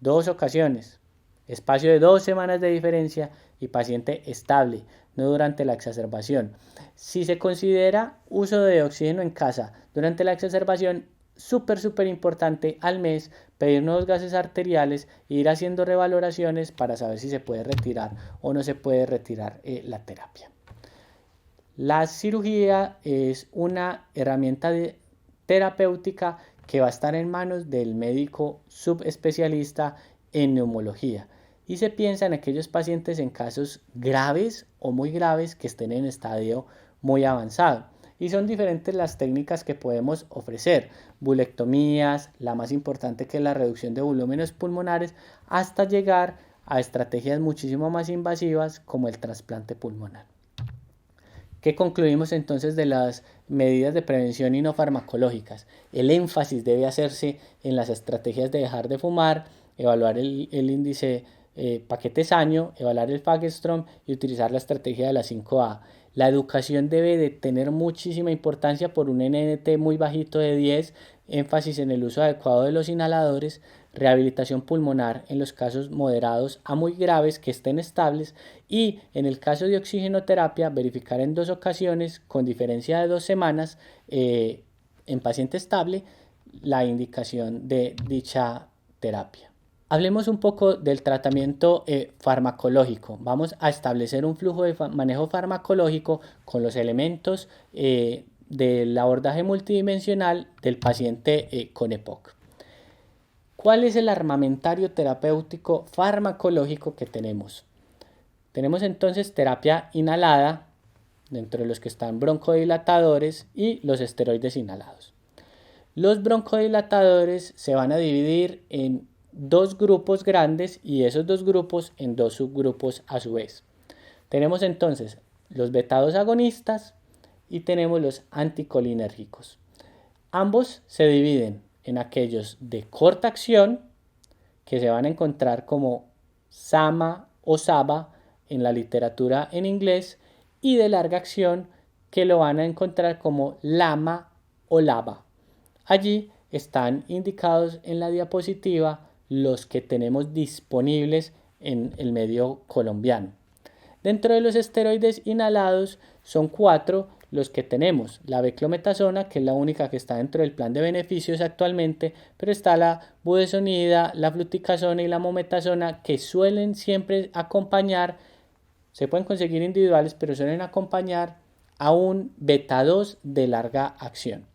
2 ocasiones, espacio de 2 semanas de diferencia y paciente estable, no durante la exacerbación. Si se considera uso de oxígeno en casa durante la exacerbación, súper importante al mes pedir nuevos gases arteriales e ir haciendo revaloraciones para saber si se puede retirar o no se puede retirar la terapia. La cirugía es una herramienta terapéutica que va a estar en manos del médico subespecialista en neumología, y se piensa en aquellos pacientes en casos graves o muy graves que estén en estadio muy avanzado. Y son diferentes las técnicas que podemos ofrecer: bulectomías, la más importante que es la reducción de volúmenes pulmonares, hasta llegar a estrategias muchísimo más invasivas como el trasplante pulmonar. ¿Qué concluimos entonces de las medidas de prevención y no farmacológicas? El énfasis debe hacerse en las estrategias de dejar de fumar, evaluar el índice paquetes año, evaluar el Fagerstrom y utilizar la estrategia de la 5A. La educación debe de tener muchísima importancia por un NNT muy bajito de 10, énfasis en el uso adecuado de los inhaladores, rehabilitación pulmonar en los casos moderados a muy graves que estén estables y en el caso de oxigenoterapia verificar en 2 ocasiones con diferencia de 2 semanas en paciente estable la indicación de dicha terapia. Hablemos un poco del tratamiento farmacológico. Vamos a establecer un flujo de manejo farmacológico con los elementos del abordaje multidimensional del paciente con EPOC. ¿Cuál es el armamentario terapéutico farmacológico que tenemos? Tenemos entonces terapia inhalada, dentro de los que están broncodilatadores y los esteroides inhalados. Los broncodilatadores se van a dividir en 2 grupos grandes y esos 2 grupos en 2 subgrupos a su vez. Tenemos entonces los beta-2 agonistas y tenemos los anticolinérgicos. Ambos se dividen en aquellos de corta acción, que se van a encontrar como SAMA o SABA en la literatura en inglés, y de larga acción, que lo van a encontrar como LAMA o LABA. Allí están indicados en la diapositiva los que tenemos disponibles en el medio colombiano. Dentro de los esteroides inhalados son 4 los que tenemos. La beclometasona, que es la única que está dentro del plan de beneficios actualmente, pero está la budesonida, la fluticasona y la mometasona, que suelen siempre acompañar, se pueden conseguir individuales, pero suelen acompañar a un beta-2 de larga acción.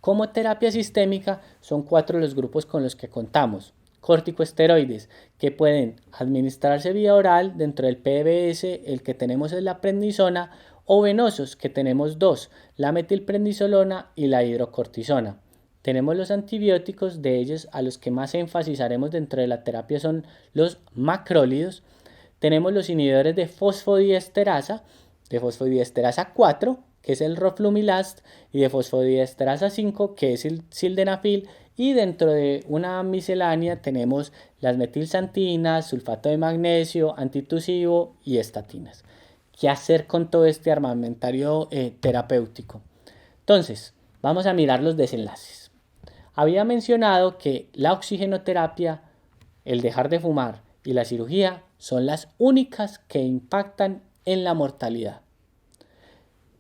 Como terapia sistémica son 4 los grupos con los que contamos. Corticosteroides, que pueden administrarse vía oral, dentro del PBS el que tenemos es la prednisona, o venosos, que tenemos 2, la metilprednisolona y la hidrocortisona. Tenemos los antibióticos, de ellos a los que más énfasis haremos dentro de la terapia son los macrólidos. Tenemos los inhibidores de fosfodiesterasa 4, que es el roflumilast, y de fosfodiesterasa 5, que es el sildenafil, y dentro de una miscelánea tenemos las metilsantinas, sulfato de magnesio, antitusivo y estatinas. ¿Qué hacer con todo este armamentario terapéutico? Entonces, vamos a mirar los desenlaces. Había mencionado que la oxigenoterapia, el dejar de fumar y la cirugía son las únicas que impactan en la mortalidad.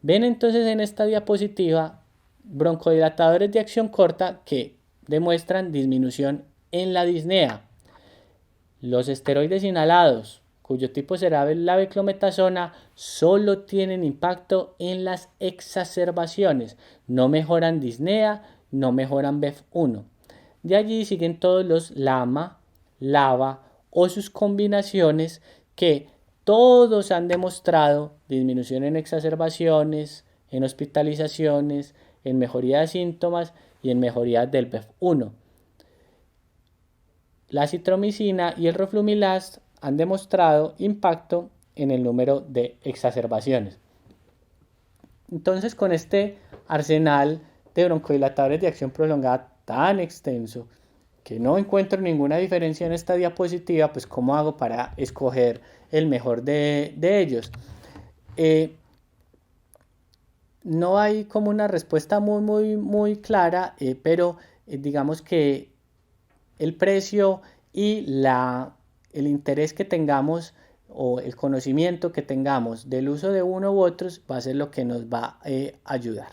Ven entonces en esta diapositiva broncodilatadores de acción corta que demuestran disminución en la disnea. Los esteroides inhalados, cuyo tipo será la beclometasona, solo tienen impacto en las exacerbaciones. No mejoran disnea, no mejoran BEF1. De allí siguen todos los LAMA, LABA o sus combinaciones que todos han demostrado disminución en exacerbaciones, en hospitalizaciones, en mejoría de síntomas y en mejoría del BEF1. La acitromicina y el roflumilast han demostrado impacto en el número de exacerbaciones. Entonces, con este arsenal de broncodilatadores de acción prolongada tan extenso, que no encuentro ninguna diferencia en esta diapositiva, pues ¿cómo hago para escoger el mejor de ellos? No hay como una respuesta muy clara, pero digamos que el precio y el interés que tengamos o el conocimiento que tengamos del uso de uno u otros va a ser lo que nos va a ayudar.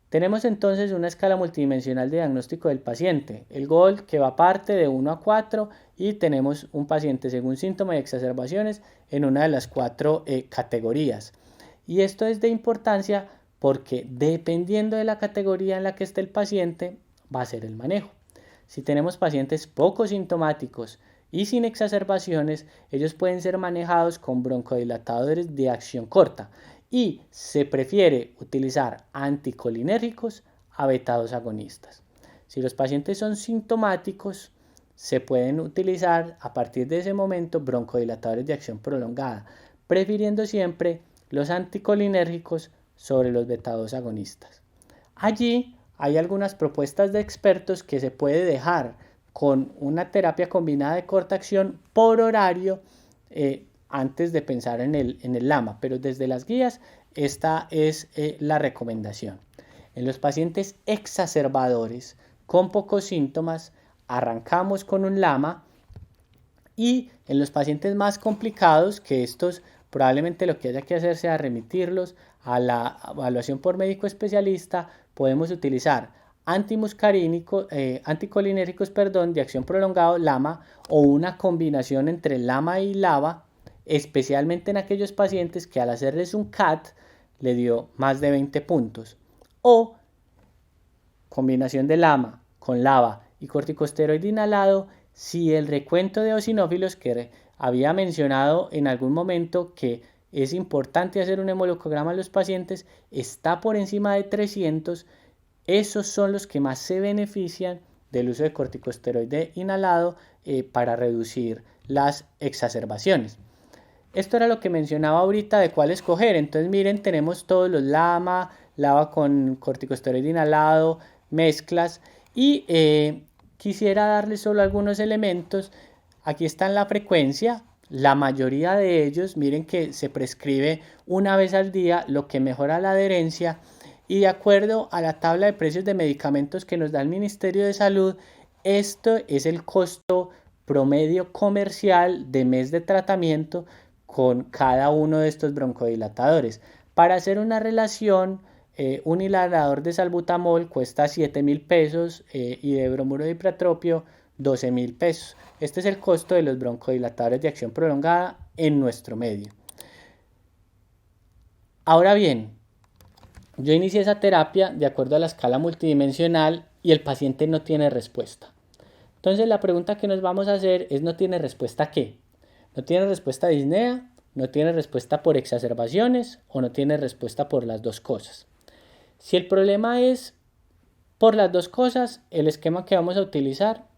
Tenemos entonces una escala multidimensional de diagnóstico del paciente, el GOL, que va parte de 1 a 4, y tenemos un paciente según síntoma y exacerbaciones en una de las 4 categorías. Y esto es de importancia porque dependiendo de la categoría en la que esté el paciente, va a ser el manejo. Si tenemos pacientes poco sintomáticos y sin exacerbaciones, ellos pueden ser manejados con broncodilatadores de acción corta y se prefiere utilizar anticolinérgicos a beta-2 agonistas. Si los pacientes son sintomáticos, se pueden utilizar a partir de ese momento broncodilatadores de acción prolongada, prefiriendo siempre los anticolinérgicos sobre los beta-2 agonistas. Allí hay algunas propuestas de expertos que se puede dejar con una terapia combinada de corta acción por horario antes de pensar en el LAMA, pero desde las guías esta es la recomendación. En los pacientes exacerbadores con pocos síntomas arrancamos con un LAMA, y en los pacientes más complicados, que estos probablemente lo que haya que hacer sea remitirlos a la evaluación por médico especialista, podemos utilizar anticolinérgicos de acción prolongada, LAMA, o una combinación entre LAMA y LABA, especialmente en aquellos pacientes que al hacerles un CAT le dio más de 20 puntos. O combinación de LAMA con LABA y corticosteroide inhalado si el recuento de eosinófilos que había mencionado en algún momento que es importante hacer un hemoleucograma a los pacientes está por encima de 300, esos son los que más se benefician del uso de corticosteroide inhalado para reducir las exacerbaciones. Esto era lo que mencionaba ahorita de cuál escoger. Entonces miren, tenemos todos los LAMA, LABA con corticosteroide inhalado, mezclas, y quisiera darles solo algunos elementos. Aquí está la frecuencia. La mayoría de ellos, miren que se prescribe una vez al día, lo que mejora la adherencia. Y de acuerdo a la tabla de precios de medicamentos que nos da el Ministerio de Salud, esto es el costo promedio comercial de mes de tratamiento con cada uno de estos broncodilatadores. Para hacer una relación, un inhalador de salbutamol cuesta 7.000 pesos y de bromuro de ipratropio 12.000 pesos. Este es el costo de los broncodilatadores de acción prolongada en nuestro medio. Ahora bien, yo inicié esa terapia de acuerdo a la escala multidimensional y el paciente no tiene respuesta. Entonces la pregunta que nos vamos a hacer es: ¿no tiene respuesta a qué? ¿No tiene respuesta a disnea? ¿No tiene respuesta por exacerbaciones? ¿O no tiene respuesta por las dos cosas? Si el problema es por las dos cosas, el esquema que vamos a utilizar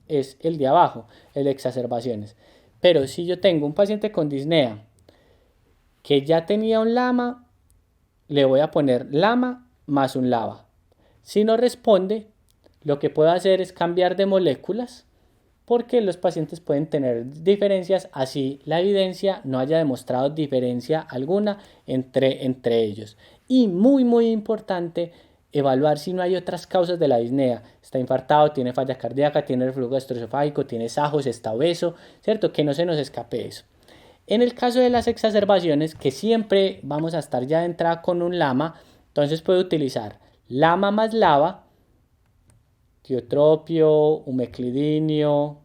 es el de abajo, el de exacerbaciones. Pero si yo tengo un paciente con disnea que ya tenía un LAMA, le voy a poner LAMA más un LABA. Si no responde, lo que puedo hacer es cambiar de moléculas, porque los pacientes pueden tener diferencias, así la evidencia no haya demostrado diferencia alguna entre ellos. Y muy importante, evaluar si no hay otras causas de la disnea. Está infartado, tiene falla cardíaca, tiene reflujo gastroesofágico, tiene sajos, está obeso, ¿cierto? Que no se nos escape eso. En el caso de las exacerbaciones, que siempre vamos a estar ya de entrada con un LAMA, entonces puedo utilizar LAMA más LABA, tiotropio, umeclidinio,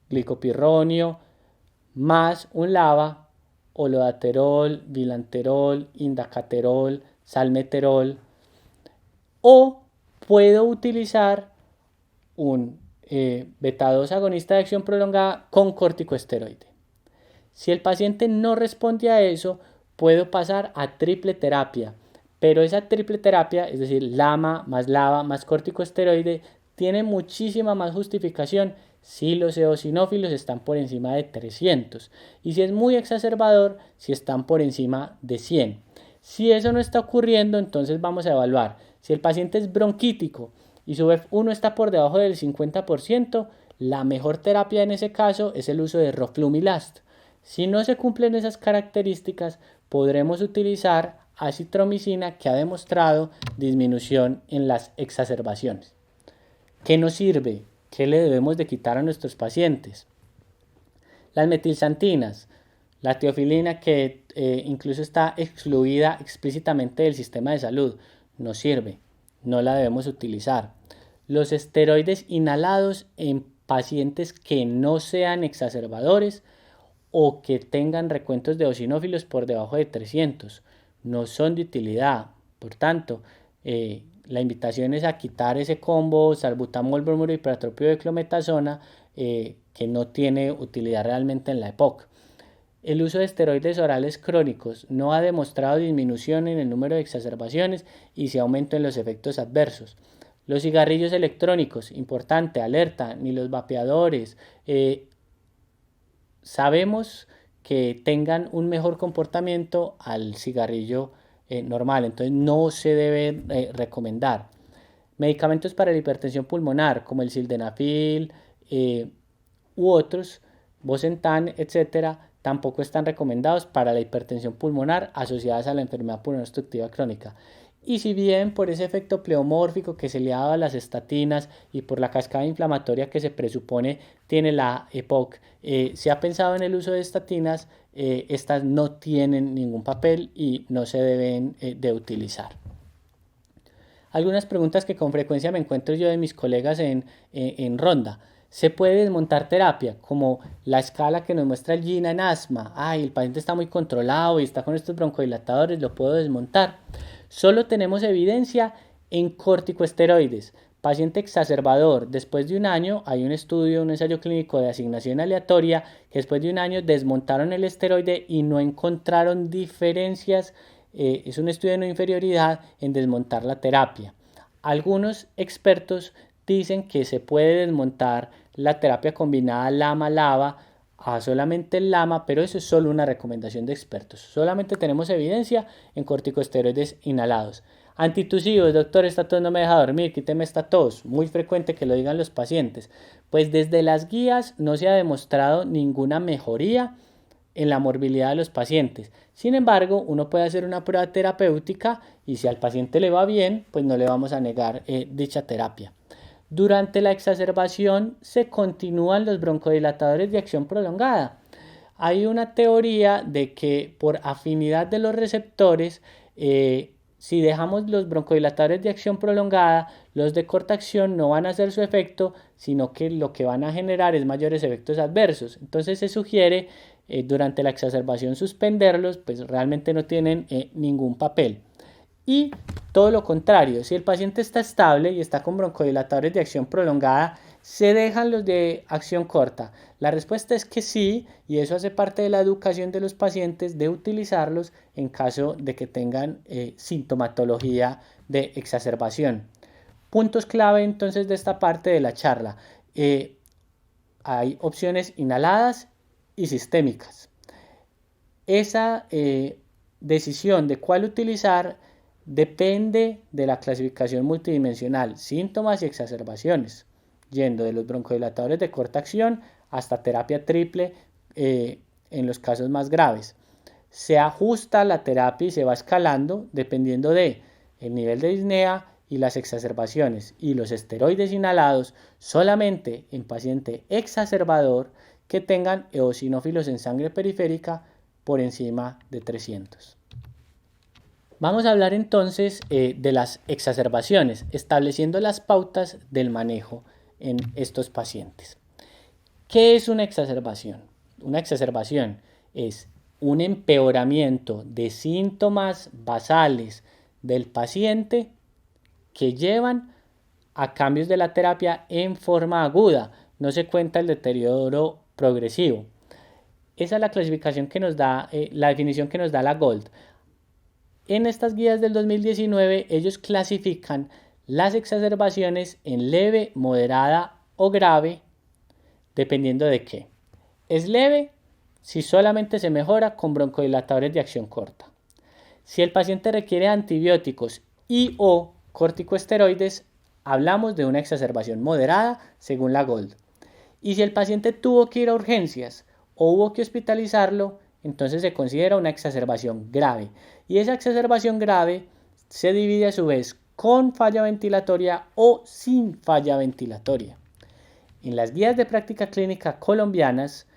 glicopirronio, más un LABA, olodaterol, bilanterol, indacaterol, salmeterol. O puedo utilizar un beta-2 agonista de acción prolongada con corticosteroide. Si el paciente no responde a eso, puedo pasar a triple terapia. Pero esa triple terapia, es decir, LAMA más LABA más corticosteroide, tiene muchísima más justificación si los eosinófilos están por encima de 300 y si es muy exacerbador, si están por encima de 100. Si eso no está ocurriendo, entonces vamos a evaluar. Si el paciente es bronquítico y su BEF1 está por debajo del 50%, la mejor terapia en ese caso es el uso de roflumilast. Si no se cumplen esas características, podremos utilizar acitromicina, que ha demostrado disminución en las exacerbaciones. ¿Qué nos sirve? ¿Qué le debemos de quitar a nuestros pacientes? Las metilsantinas, la teofilina, que incluso está excluida explícitamente del sistema de salud, no sirve, no la debemos utilizar. Los esteroides inhalados en pacientes que no sean exacerbadores o que tengan recuentos de eosinófilos por debajo de 300, no son de utilidad. Por tanto, la invitación es a quitar ese combo salbutamol, bromuro, ipratropio de clometasona, que no tiene utilidad realmente en la EPOC. El uso de esteroides orales crónicos no ha demostrado disminución en el número de exacerbaciones y sí aumento en los efectos adversos. Los cigarrillos electrónicos, importante, alerta, ni los vapeadores. Sabemos que tengan un mejor comportamiento al cigarrillo normal, entonces no se debe recomendar. Medicamentos para la hipertensión pulmonar como el sildenafil u otros, Bosentan, etcétera, tampoco están recomendados para la hipertensión pulmonar asociadas a la enfermedad pulmonar obstructiva crónica. Y si bien por ese efecto pleomórfico que se le ha dado a las estatinas y por la cascada inflamatoria que se presupone tiene la EPOC, se ha pensado en el uso de estatinas, estas no tienen ningún papel y no se deben de utilizar. Algunas preguntas que con frecuencia me encuentro yo de mis colegas en ronda. ¿Se puede desmontar terapia? Como la escala que nos muestra el GINA en asma. El paciente está muy controlado y está con estos broncodilatadores, ¿lo puedo desmontar? Solo tenemos evidencia en corticosteroides. Paciente exacerbador, después de un año, hay un estudio, un ensayo clínico de asignación aleatoria, que después de un año desmontaron el esteroide y no encontraron diferencias. Es un estudio de no inferioridad en desmontar la terapia. Algunos expertos dicen que se puede desmontar la terapia combinada LAMA-LABA a solamente el LAMA, pero eso es solo una recomendación de expertos. Solamente tenemos evidencia en corticosteroides inhalados. Antitusivos, doctor, esta tos no me deja dormir, quíteme esta tos. Muy frecuente que lo digan los pacientes. Pues desde las guías no se ha demostrado ninguna mejoría en la morbilidad de los pacientes. Sin embargo, uno puede hacer una prueba terapéutica y si al paciente le va bien, pues no le vamos a negar dicha terapia. Durante la exacerbación se continúan los broncodilatadores de acción prolongada. Hay una teoría de que por afinidad de los receptores, si dejamos los broncodilatadores de acción prolongada, los de corta acción no van a hacer su efecto, sino que lo que van a generar es mayores efectos adversos. Entonces se sugiere durante la exacerbación suspenderlos, pues realmente no tienen ningún papel. Y todo lo contrario, si el paciente está estable y está con broncodilatadores de acción prolongada, ¿se dejan los de acción corta? La respuesta es que sí, y eso hace parte de la educación de los pacientes de utilizarlos en caso de que tengan sintomatología de exacerbación. Puntos clave entonces de esta parte de la charla. Hay opciones inhaladas y sistémicas. Esa decisión de cuál utilizar depende de la clasificación multidimensional, síntomas y exacerbaciones, yendo de los broncodilatadores de corta acción hasta terapia triple en los casos más graves. Se ajusta la terapia y se va escalando dependiendo de el nivel de disnea y las exacerbaciones, y los esteroides inhalados solamente en paciente exacerbador que tengan eosinófilos en sangre periférica por encima de 300. Vamos a hablar entonces de las exacerbaciones, estableciendo las pautas del manejo en estos pacientes. ¿Qué es una exacerbación? Una exacerbación es un empeoramiento de síntomas basales del paciente que llevan a cambios de la terapia en forma aguda. No se cuenta el deterioro progresivo. Esa es la clasificación que nos da, la definición que nos da la GOLD. En estas guías del 2019, ellos clasifican las exacerbaciones en leve, moderada o grave, dependiendo de qué. Es leve si solamente se mejora con broncodilatadores de acción corta. Si el paciente requiere antibióticos y o corticosteroides, hablamos de una exacerbación moderada según la GOLD. Y si el paciente tuvo que ir a urgencias o hubo que hospitalizarlo, entonces se considera una exacerbación grave. Y esa exacerbación grave se divide a su vez con falla ventilatoria o sin falla ventilatoria. En las guías de práctica clínica colombianas,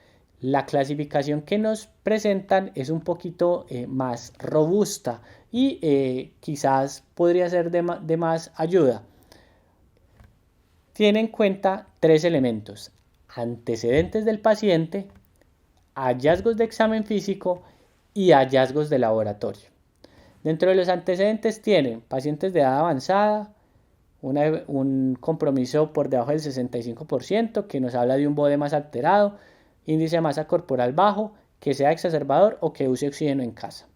la clasificación que nos presentan es un poquito más robusta y quizás podría ser de más ayuda. Tiene en cuenta 3 elementos: antecedentes del paciente, hallazgos de examen físico y hallazgos de laboratorio. Dentro de los antecedentes tienen pacientes de edad avanzada, un compromiso por debajo del 65%, que nos habla de un BODE más alterado, índice de masa corporal bajo, que sea exacerbador o que use oxígeno en casa.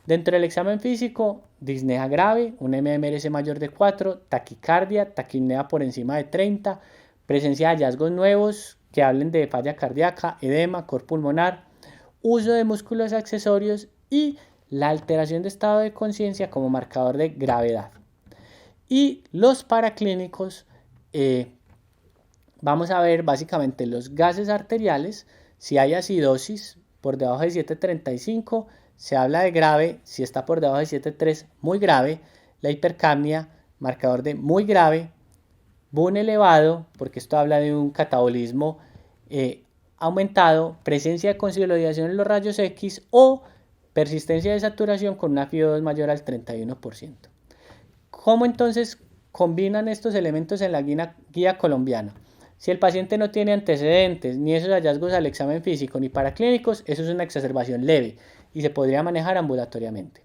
Dentro del examen físico, disnea grave, un MMRS mayor de 4, taquicardia, taquipnea por encima de 30, presencia de hallazgos nuevos que hablen de falla cardíaca, edema, cor pulmonar, uso de músculos accesorios y la alteración de estado de conciencia como marcador de gravedad. Y los paraclínicos, vamos a ver básicamente los gases arteriales. Si hay acidosis por debajo de 7,35, se habla de grave. Si está por debajo de 7,3, muy grave. La hipercapnia, marcador de muy grave. BUN elevado, porque esto habla de un catabolismo aumentado. Presencia de consolidación en los rayos X o persistencia de saturación con una FiO2 mayor al 31%. ¿Cómo entonces combinan estos elementos en la guía colombiana? Si el paciente no tiene antecedentes ni esos hallazgos al examen físico ni paraclínicos, eso es una exacerbación leve y se podría manejar ambulatoriamente.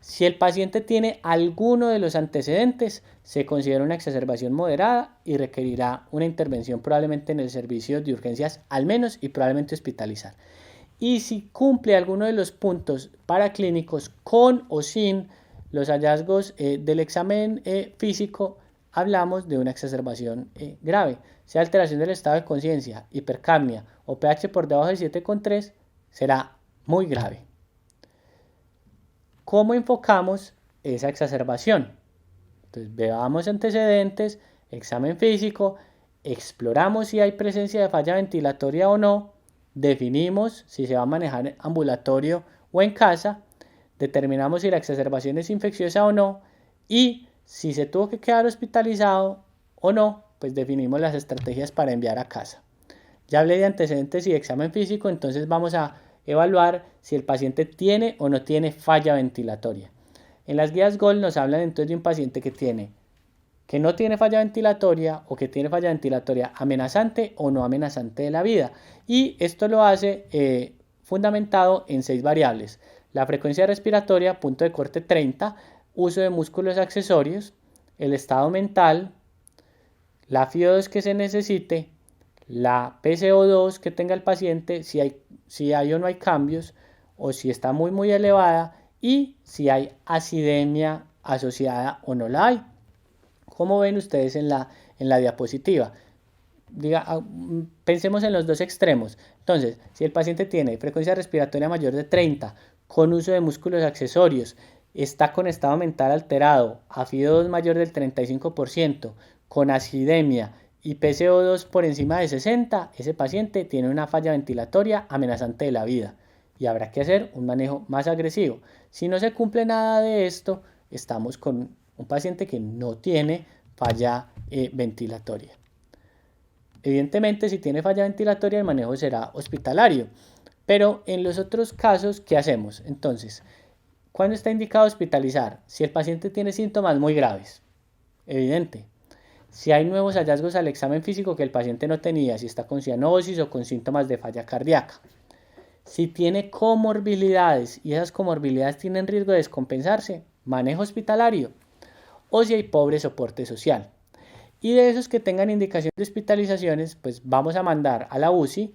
Si el paciente tiene alguno de los antecedentes, se considera una exacerbación moderada y requerirá una intervención probablemente en el servicio de urgencias al menos y probablemente hospitalizar. Y si cumple alguno de los puntos paraclínicos con o sin los hallazgos del examen físico, hablamos de una exacerbación grave. Sea alteración del estado de conciencia, hipercapnia o pH por debajo de 7,3, será muy grave. ¿Cómo enfocamos esa exacerbación? Entonces, veamos antecedentes, examen físico, exploramos si hay presencia de falla ventilatoria o no, definimos si se va a manejar en ambulatorio o en casa, determinamos si la exacerbación es infecciosa o no y si se tuvo que quedar hospitalizado o no, pues definimos las estrategias para enviar a casa. Ya hablé de antecedentes y examen físico, entonces vamos a evaluar si el paciente tiene o no tiene falla ventilatoria. En las guías GOL nos hablan entonces de un paciente que no tiene falla ventilatoria o que tiene falla ventilatoria amenazante o no amenazante de la vida. Y esto lo hace fundamentado en 6 variables. La frecuencia respiratoria, punto de corte 30, uso de músculos accesorios, el estado mental, la FiO2 que se necesite, la PCO2 que tenga el paciente, si hay o no hay cambios, o si está muy elevada, y si hay acidemia asociada o no la hay. Como ven ustedes en la diapositiva. Pensemos en los dos extremos. Entonces, si el paciente tiene frecuencia respiratoria mayor de 30, con uso de músculos accesorios, está con estado mental alterado, a FiO2 mayor del 35%, con acidemia y PCO2 por encima de 60, ese paciente tiene una falla ventilatoria amenazante de la vida y habrá que hacer un manejo más agresivo. Si no se cumple nada de esto, estamos con un paciente que no tiene falla ventilatoria. Evidentemente, si tiene falla ventilatoria, el manejo será hospitalario. Pero en los otros casos, ¿qué hacemos? Entonces, ¿cuándo está indicado hospitalizar? Si el paciente tiene síntomas muy graves, evidente. Si hay nuevos hallazgos al examen físico que el paciente no tenía, si está con cianosis o con síntomas de falla cardíaca. Si tiene comorbilidades y esas comorbilidades tienen riesgo de descompensarse, manejo hospitalario. O si hay pobre soporte social. Y de esos que tengan indicación de hospitalizaciones, pues vamos a mandar a la UCI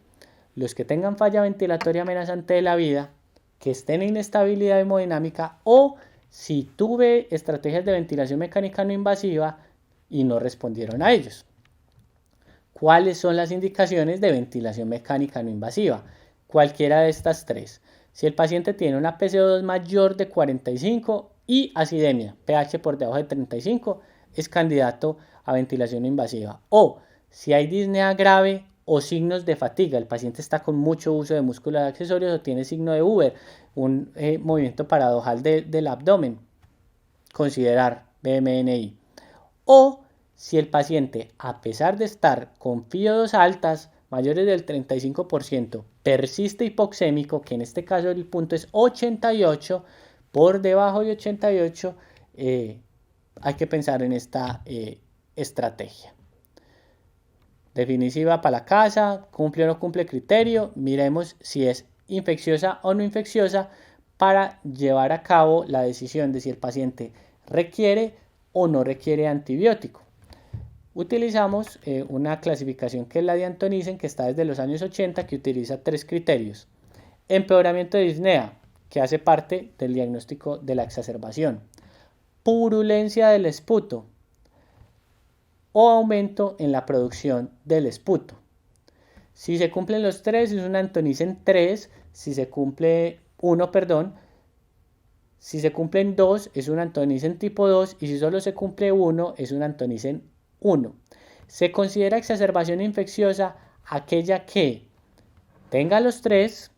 los que tengan falla ventilatoria amenazante de la vida, que estén en inestabilidad hemodinámica o si tuve estrategias de ventilación mecánica no invasiva y no respondieron a ellos. ¿Cuáles son las indicaciones de ventilación mecánica no invasiva? Cualquiera de estas 3. Si el paciente tiene una PCO2 mayor de 45 y acidemia, pH por debajo de 35, es candidato a ventilación invasiva. O si hay disnea grave o signos de fatiga, el paciente está con mucho uso de músculos accesorios o tiene signo de Uber, un movimiento paradojal del abdomen, considerar BMNI. O si el paciente, a pesar de estar con FiO2 altas, mayores del 35%, persiste hipoxémico, que en este caso el punto es 88, por debajo de 88, hay que pensar en esta estrategia. Definitiva para la casa, cumple o no cumple criterio, miremos si es infecciosa o no infecciosa para llevar a cabo la decisión de si el paciente requiere o no requiere antibiótico. Utilizamos una clasificación que es la de Antonisen, que está desde los años 80, que utiliza 3 criterios. Empeoramiento de disnea, que hace parte del diagnóstico de la exacerbación. Purulencia del esputo o aumento en la producción del esputo. Si se cumplen los tres, es un antonicen 3. Si se cumple 1, perdón. Si se cumplen 2, es un antonicen tipo 2. Y si solo se cumple 1, es un antonicen 1. Se considera exacerbación infecciosa aquella que tenga los 3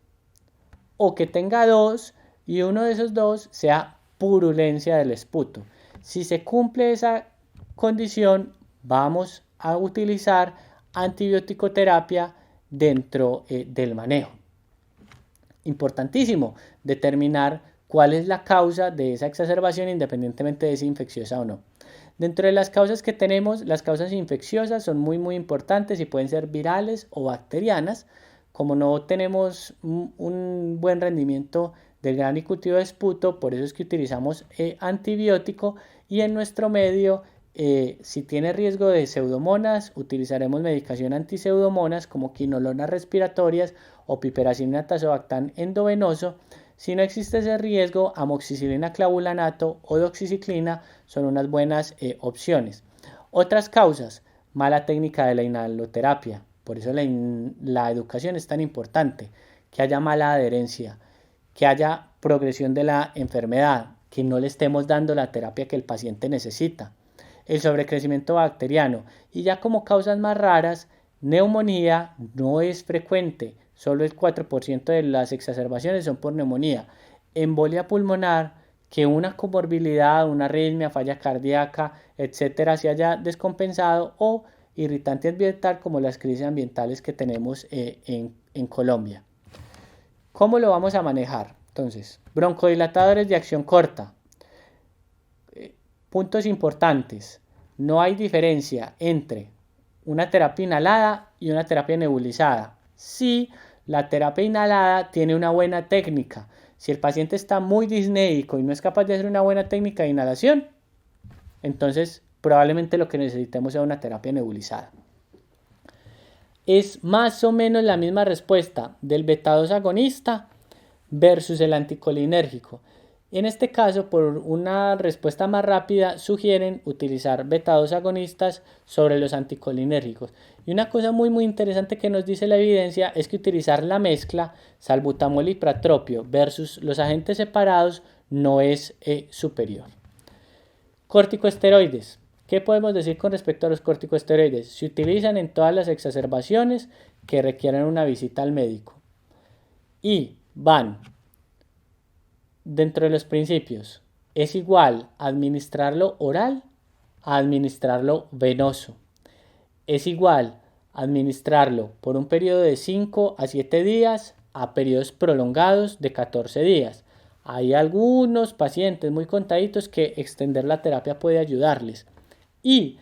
o que tenga 2 y uno de esos 2 sea purulencia del esputo. Si se cumple esa condición, vamos a utilizar antibiótico-terapia dentro del manejo. Importantísimo determinar cuál es la causa de esa exacerbación independientemente de si infecciosa o no. Dentro de las causas que tenemos, las causas infecciosas son muy importantes y pueden ser virales o bacterianas. Como no tenemos un buen rendimiento del gran y cultivo de esputo, por eso es que utilizamos antibiótico, y en nuestro medio, si tiene riesgo de pseudomonas, utilizaremos medicación antiseudomonas como quinolonas respiratorias o piperacillina tazobactam endovenoso. Si no existe ese riesgo, amoxicilina clavulanato o doxiciclina son unas buenas opciones. Otras causas, mala técnica de la inhaloterapia. Por eso la educación es tan importante, que haya mala adherencia, que haya progresión de la enfermedad, que no le estemos dando la terapia que el paciente necesita. El sobrecrecimiento bacteriano. Y ya como causas más raras, neumonía no es frecuente, solo el 4% de las exacerbaciones son por neumonía. Embolia pulmonar, que una comorbilidad, una arritmia, falla cardíaca, etcétera, se haya descompensado, o irritante ambiental como las crisis ambientales que tenemos en Colombia. ¿Cómo lo vamos a manejar? Entonces, broncodilatadores de acción corta. Puntos importantes. No hay diferencia entre una terapia inhalada y una terapia nebulizada. Si la terapia inhalada tiene una buena técnica, si el paciente está muy disnéico y no es capaz de hacer una buena técnica de inhalación, entonces probablemente lo que necesitemos sea una terapia nebulizada. Es más o menos la misma respuesta del beta-2 agonista versus el anticolinérgico. En este caso, por una respuesta más rápida, sugieren utilizar beta-2 agonistas sobre los anticolinérgicos. Y una cosa muy interesante que nos dice la evidencia es que utilizar la mezcla salbutamol y pratropio versus los agentes separados no es superior. Corticosteroides. ¿Qué podemos decir con respecto a los corticosteroides? Se utilizan en todas las exacerbaciones que requieren una visita al médico. Y van dentro de los principios. Es igual administrarlo oral a administrarlo venoso. Es igual administrarlo por un periodo de 5 a 7 días a periodos prolongados de 14 días. Hay algunos pacientes muy contaditos que extender la terapia puede ayudarles. Y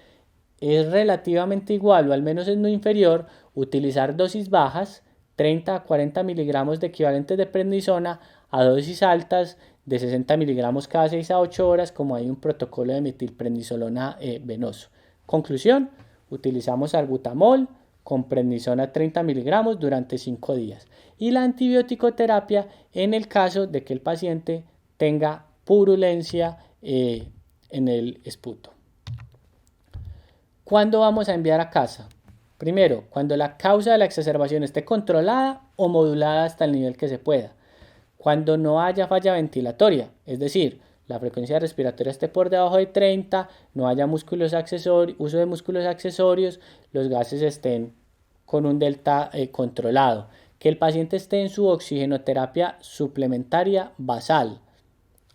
es relativamente igual, o al menos es no inferior, utilizar dosis bajas, 30 a 40 miligramos de equivalentes de prednisona, a dosis altas de 60 miligramos cada 6 a 8 horas, como hay un protocolo de metilprednisolona venoso. Conclusión, utilizamos salbutamol con prednisona 30 miligramos durante 5 días. Y la antibiótico-terapia en el caso de que el paciente tenga purulencia en el esputo. ¿Cuándo vamos a enviar a casa? Primero, cuando la causa de la exacerbación esté controlada o modulada hasta el nivel que se pueda. Cuando no haya falla ventilatoria, es decir, la frecuencia respiratoria esté por debajo de 30, no haya uso de músculos accesorios, los gases estén con un delta controlado, que el paciente esté en su oxigenoterapia suplementaria basal,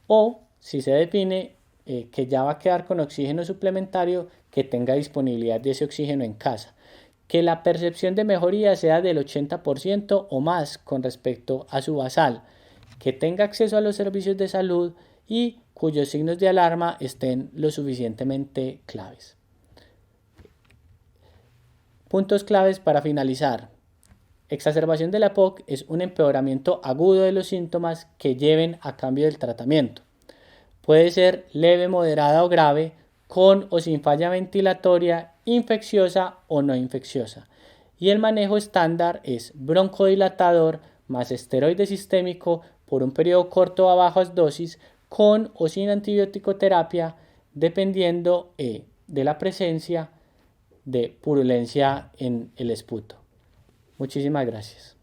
o si se define que ya va a quedar con oxígeno suplementario, que tenga disponibilidad de ese oxígeno en casa. Que la percepción de mejoría sea del 80% o más con respecto a su basal, que tenga acceso a los servicios de salud y cuyos signos de alarma estén lo suficientemente claves. Puntos claves para finalizar. Exacerbación de la EPOC es un empeoramiento agudo de los síntomas que lleven a cambio del tratamiento. Puede ser leve, moderada o grave, con o sin falla ventilatoria, infecciosa o no infecciosa. Y el manejo estándar es broncodilatador más esteroide sistémico por un periodo corto a bajas dosis, con o sin antibiótico terapia, dependiendo de la presencia de purulencia en el esputo. Muchísimas gracias.